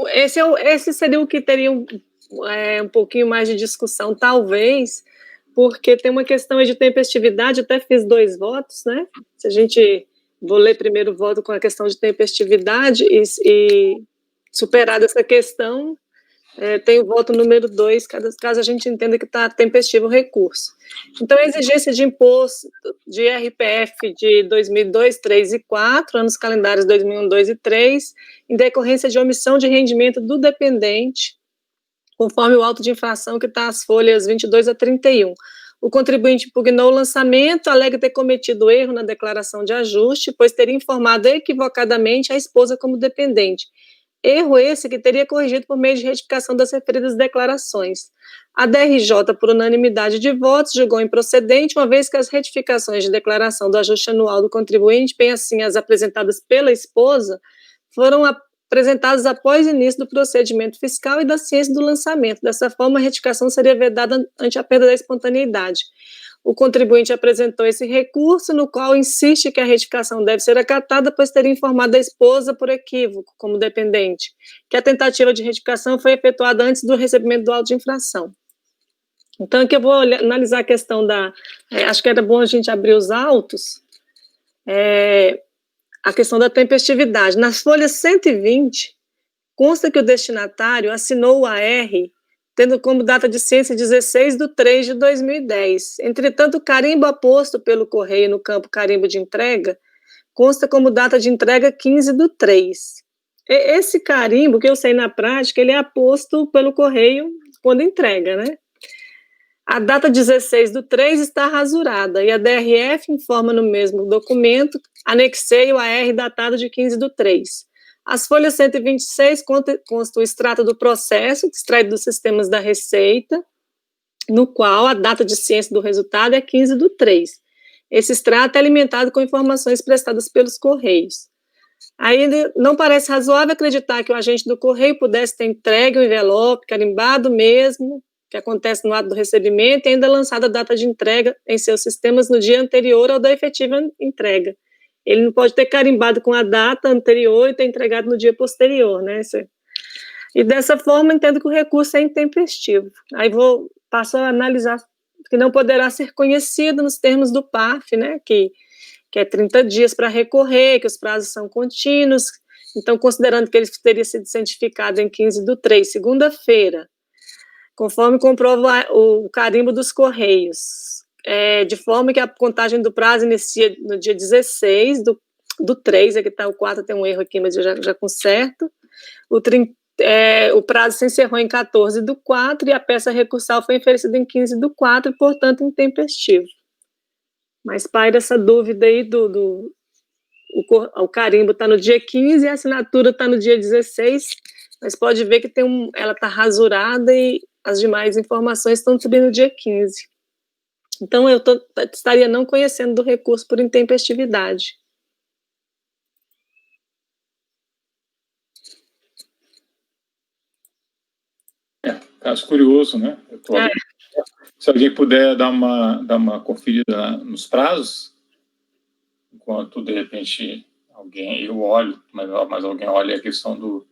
Esse seria o que teria um pouquinho mais de discussão, talvez, porque tem uma questão aí de tempestividade, até fiz 2 votos, né? Se a gente... Vou ler primeiro o voto com a questão de tempestividade e superada essa questão, tem o voto número 2, caso a gente entenda que está tempestivo o recurso. Então, a exigência de imposto de RPF de 2002, 3 e 4, anos calendários 2001, 2 e 3, em decorrência de omissão de rendimento do dependente, conforme o auto de infração que está as folhas 22 a 31. O contribuinte impugnou o lançamento, alega ter cometido erro na declaração de ajuste, pois teria informado equivocadamente a esposa como dependente. Erro esse que teria corrigido por meio de retificação das referidas declarações. A DRJ, por unanimidade de votos, julgou improcedente, uma vez que as retificações de declaração do ajuste anual do contribuinte, bem assim as apresentadas pela esposa, foram apresentados após o início do procedimento fiscal e da ciência do lançamento. Dessa forma, a retificação seria vedada ante a perda da espontaneidade. O contribuinte apresentou esse recurso, no qual insiste que a retificação deve ser acatada, pois teria informado a esposa por equívoco, como dependente, que a tentativa de retificação foi efetuada antes do recebimento do auto de infração. Então, aqui eu vou analisar a questão da... acho que era bom a gente abrir os autos. A questão da tempestividade. Nas folhas 120, consta que o destinatário assinou o AR, tendo como data de ciência 16/3/2010. Entretanto, o carimbo aposto pelo correio no campo carimbo de entrega consta como data de entrega 15/3. Esse carimbo, que eu sei na prática, ele é aposto pelo correio quando entrega, né? A data 16/3 está rasurada e a DRF informa no mesmo documento, anexei o AR datado de 15/3. As folhas 126 consta o extrato do processo, extraído dos sistemas da Receita, no qual a data de ciência do resultado é 15/3. Esse extrato é alimentado com informações prestadas pelos Correios. Ainda não parece razoável acreditar que o agente do Correio pudesse ter entregue o envelope carimbado mesmo, que acontece no ato do recebimento, e ainda lançada a data de entrega em seus sistemas no dia anterior ao da efetiva entrega. Ele não pode ter carimbado com a data anterior e ter entregado no dia posterior, né? E dessa forma, entendo que o recurso é intempestivo. Aí passo a analisar que não poderá ser conhecido nos termos do PARF, né? Que é 30 dias para recorrer, que os prazos são contínuos. Então, considerando que ele teria sido cientificado em 15/3, segunda-feira, conforme comprova o carimbo dos Correios, de forma que a contagem do prazo inicia no dia 16 do 3, aqui está o 4, tem um erro aqui, mas eu já conserto. O prazo se encerrou em 14/4 e a peça recursal foi oferecida em 15/4 e, portanto, intempestivo. Mas paira essa dúvida aí o carimbo está no dia 15 e a assinatura está no dia 16, mas pode ver que ela está rasurada e as demais informações estão subindo no dia 15. Então, eu estaria não conhecendo do recurso por intempestividade. Caso curioso, né? Se alguém puder dar uma conferida nos prazos, enquanto, de repente, eu olho, mas alguém olha a questão do...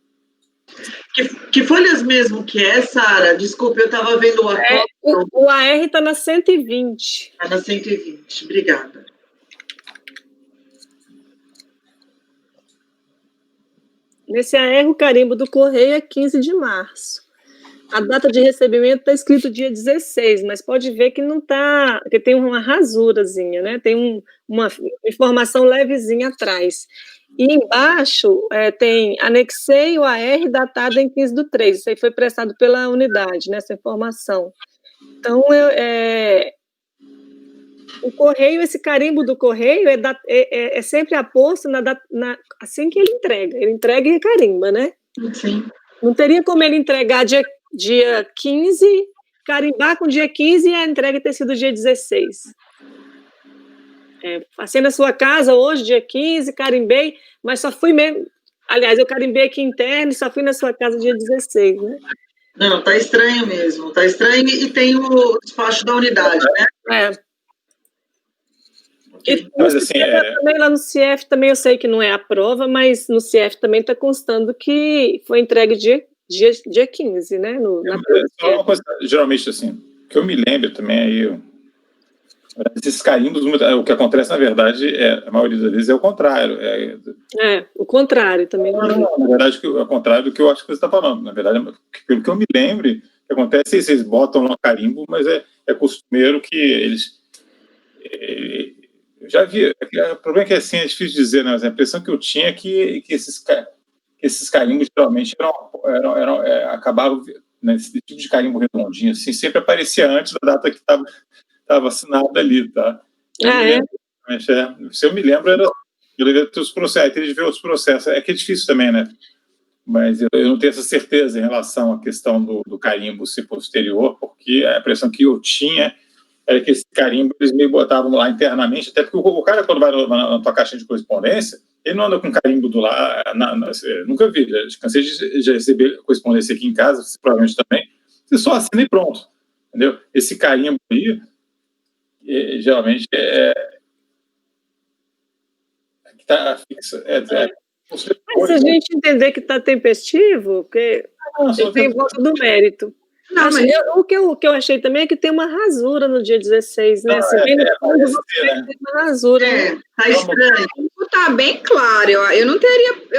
Que folhas mesmo que é, Sara? Desculpa, eu estava vendo o acordo. O AR está na 120. Está na 120, obrigada. Nesse AR, o carimbo do Correio é 15 de março. A data de recebimento está escrito dia 16, mas pode ver que não está, que tem uma rasurazinha, né? Tem uma informação levezinha atrás. E embaixo tem anexei o AR datado em 15/3. Isso aí foi prestado pela unidade, né, essa informação. Então, o Correio, esse carimbo do Correio é sempre aposto assim que ele entrega e carimba, né? Sim. Não teria como ele entregar dia 15, carimbar com dia 15 e a entrega ter sido dia 16. Passei na sua casa hoje, dia 15, carimbei, mas só fui mesmo... Aliás, eu carimbei aqui interno e só fui na sua casa dia 16, né? Não, tá estranho mesmo, tá estranho e tem o despacho da unidade, né? Mas, assim, também lá no CIEF, também eu sei que não é a prova, mas no CIEF também está constando que foi entregue dia 15, né? Só uma coisa, geralmente, assim, que eu me lembro também aí... Esses carimbos, o que acontece, na verdade, a maioria das vezes é o contrário. O contrário também. Não, na verdade, é o contrário do que eu acho que você está falando. Na verdade, pelo que eu me lembro, o que acontece é que vocês botam lá carimbo, mas é costumeiro que eles... Eu já vi, o problema é que assim, é difícil dizer, né? Mas a impressão que eu tinha é que esses carimbos geralmente acabavam, né, esse tipo de carimbo redondinho, assim, sempre aparecia antes da data que estava assinada ali, tá? Se eu me lembro, eu devia ter os processos, teria de ver os processos. É que é difícil também, né? Mas eu não tenho essa certeza em relação à questão do carimbo ser posterior, porque a impressão que eu tinha era que esse carimbo eles me botavam lá internamente, até porque o cara, quando vai na tua caixa de correspondência, Ele não anda com carimbo do lado, nunca vi, já cansei de receber correspondência aqui em casa, você provavelmente também, você só assina e pronto, entendeu? Esse carimbo aí, geralmente que está fixo. Mas se a gente entender que está tempestivo, porque tem voto do mérito. Não, mas o que eu achei também é que tem uma rasura no dia 16, né? Assim, uma rasura. Tá estranho. Tá bem claro. Eu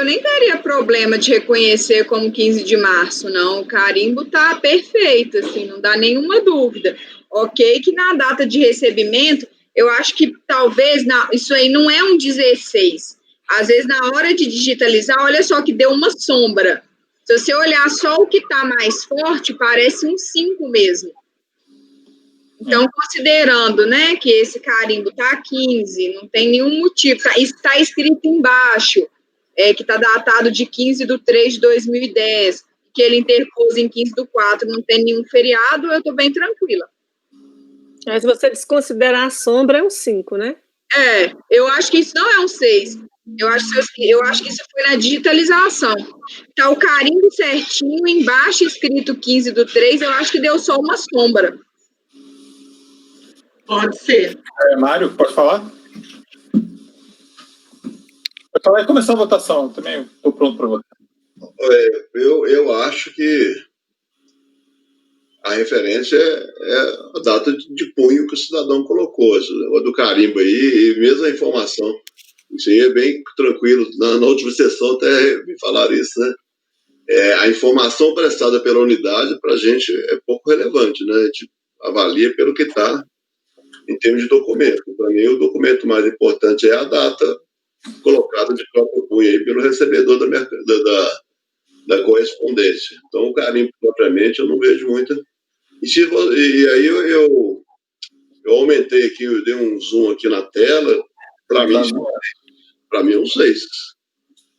nem teria problema de reconhecer como 15 de março, não. O carimbo tá perfeito, assim, não dá nenhuma dúvida. Ok, que na data de recebimento, eu acho que talvez isso aí não é um 16. Às vezes, na hora de digitalizar, olha só que deu uma sombra. Se você olhar só o que está mais forte, parece um 5 mesmo. Então, considerando, né, que esse carimbo está 15, não tem nenhum motivo. Está escrito embaixo, que está datado de 15/3/2010, que ele interpôs em 15/4, não tem nenhum feriado, eu estou bem tranquila. Mas se você desconsiderar a sombra, é um 5, né? Eu acho que isso não é um 6. Eu acho que isso foi na digitalização. Tá o carimbo certinho, embaixo escrito 15/3, eu acho que deu só uma sombra. Pode ser. Mário, pode falar? Pode falar e começar a votação. Eu também estou pronto para votar. Eu acho que a referência é a data de punho que o cidadão colocou, o do carimbo aí, e mesmo a informação. Isso aí é bem tranquilo. Na última sessão até me falaram isso, né? A informação prestada pela unidade, para a gente, é pouco relevante, né? A gente avalia pelo que está em termos de documento. Para mim, o documento mais importante é a data colocada de próprio punho aí pelo recebedor da correspondência. Então, o carimbo, propriamente, eu não vejo muita. E aí eu aumentei aqui, eu dei um zoom aqui na tela, para mim é um 6.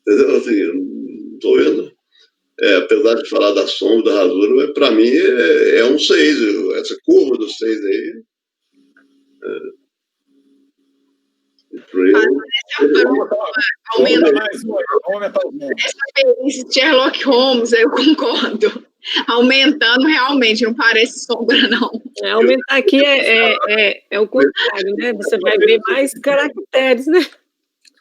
Entendeu? Assim, não estou vendo. Apesar de falar da sombra, da rasura, para mim é um 6. Essa curva do 6 aí. Essa perícia de Sherlock Holmes, eu concordo. Aumentando, realmente, não parece sombra, não. Aumentar aqui é o contrário, né? Você vai ver mais caracteres, né? Se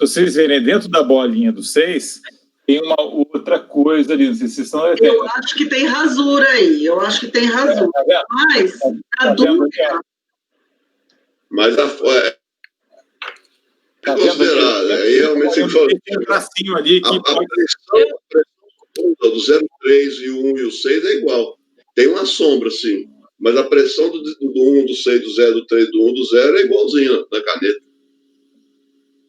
vocês verem dentro da bolinha do 6, tem uma outra coisa ali. Não sei se são... Eu acho que tem rasura aí. Eu acho que tem rasura. Mas a dúvida... Mas considerado, aí realmente tem que falar. A pressão do 0,3 e o 1 e o 6 é igual. Tem uma sombra, sim. Mas a pressão do 1, do 6, do 0, do 3, do 1, do 0 é igualzinha na caneta.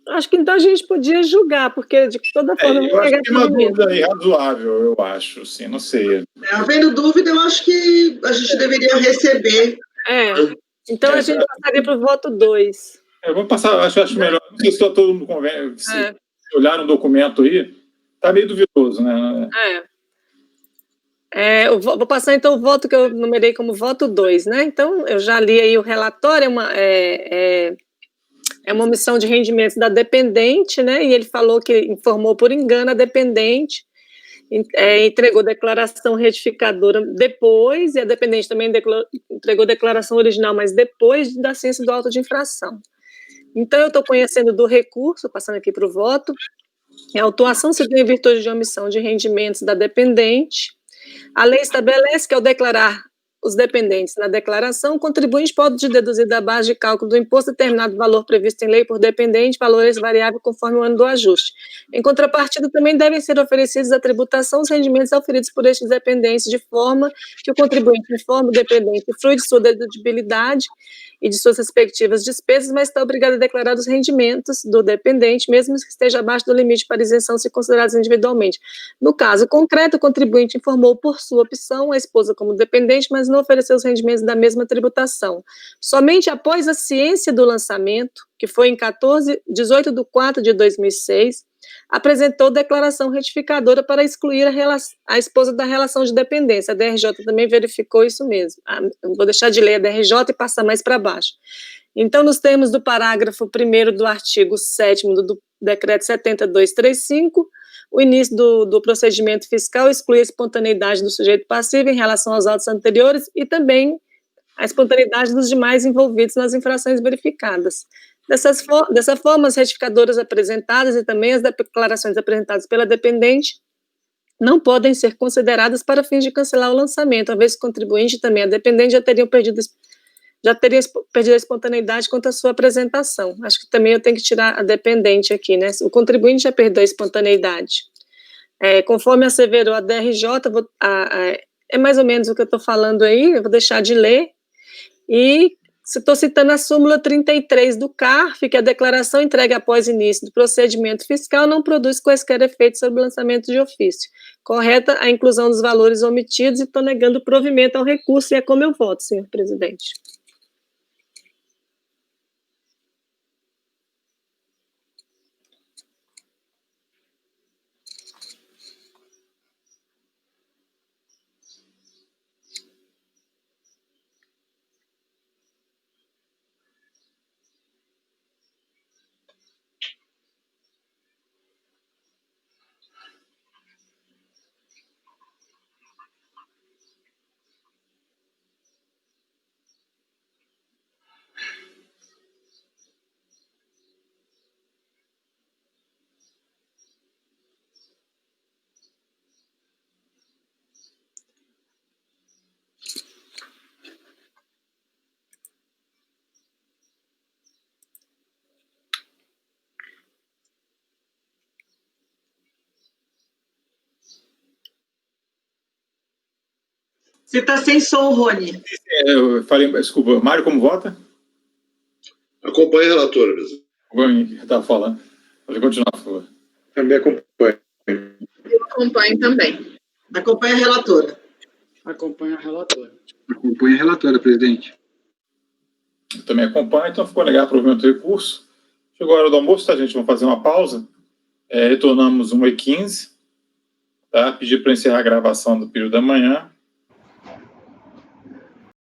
Acho que então a gente podia julgar, porque de toda forma... eu acho que tem uma dúvida aí razoável, eu acho, assim, não sei. Havendo dúvida, eu acho que a gente deveria receber. Então a gente passaria para o voto 2. Eu vou passar, acho melhor. Não sei se todo mundo convence. Se olhar no documento aí, tá meio duvidoso, né? Eu vou passar então o voto que eu numerei como voto 2, né? Então, eu já li aí o relatório, é uma omissão de rendimentos da dependente, né? E ele falou que informou por engano a dependente, entregou declaração retificadora depois, e a dependente também entregou declaração original, mas depois da ciência do auto de infração. Então, eu estou conhecendo do recurso, passando aqui para o voto, a autuação se deu em virtude de omissão de rendimentos da dependente. A lei estabelece que, ao declarar os dependentes na declaração, o contribuinte pode deduzir da base de cálculo do imposto determinado valor previsto em lei por dependente, valores variáveis conforme o ano do ajuste. Em contrapartida, também devem ser oferecidos à tributação os rendimentos oferidos por estes dependentes, de forma que o contribuinte informe o dependente frui de sua deduzibilidade e de suas respectivas despesas, mas está obrigado a declarar os rendimentos do dependente, mesmo que esteja abaixo do limite para isenção se considerados individualmente. No caso concreto, o contribuinte informou por sua opção a esposa como dependente, mas não ofereceu os rendimentos da mesma tributação. Somente após a ciência do lançamento, que foi em 18/4/2006, apresentou declaração retificadora para excluir a esposa da relação de dependência. A DRJ também verificou isso mesmo. Vou deixar de ler a DRJ e passar mais para baixo. Então, nos termos do parágrafo 1º do artigo 7º do decreto 70.235, o início do procedimento fiscal exclui a espontaneidade do sujeito passivo em relação aos autos anteriores e também a espontaneidade dos demais envolvidos nas infrações verificadas. Dessa forma, as retificadoras apresentadas e também as declarações apresentadas pela dependente não podem ser consideradas para fins de cancelar o lançamento, uma vez que o contribuinte e também a dependente já teriam perdido a espontaneidade quanto à sua apresentação. Acho que também eu tenho que tirar a dependente aqui, né? O contribuinte já perdeu a espontaneidade. Conforme asseverou a DRJ, é mais ou menos o que eu estou falando aí, eu vou deixar de ler, e estou citando a súmula 33 do CARF, que a declaração entregue após início do procedimento fiscal não produz quaisquer efeitos sobre o lançamento de ofício. Correta a inclusão dos valores omitidos e estou negando o provimento ao recurso, e é como eu voto, senhor presidente. Você está sem som, Rony. Eu falei, desculpa, Mário, como vota? Acompanhe a relatora, presidente. Eu estava falando. Pode continuar, por favor. Também acompanho. Eu acompanho também. Acompanhe a relatora. Acompanha a relatora. Acompanhe a relatora, presidente. Eu também acompanho, então ficou negado provimento do recurso. Chegou a hora do almoço, tá, gente? Vamos fazer uma pausa. Retornamos 1h15. Tá? Pedir para encerrar a gravação do período da manhã.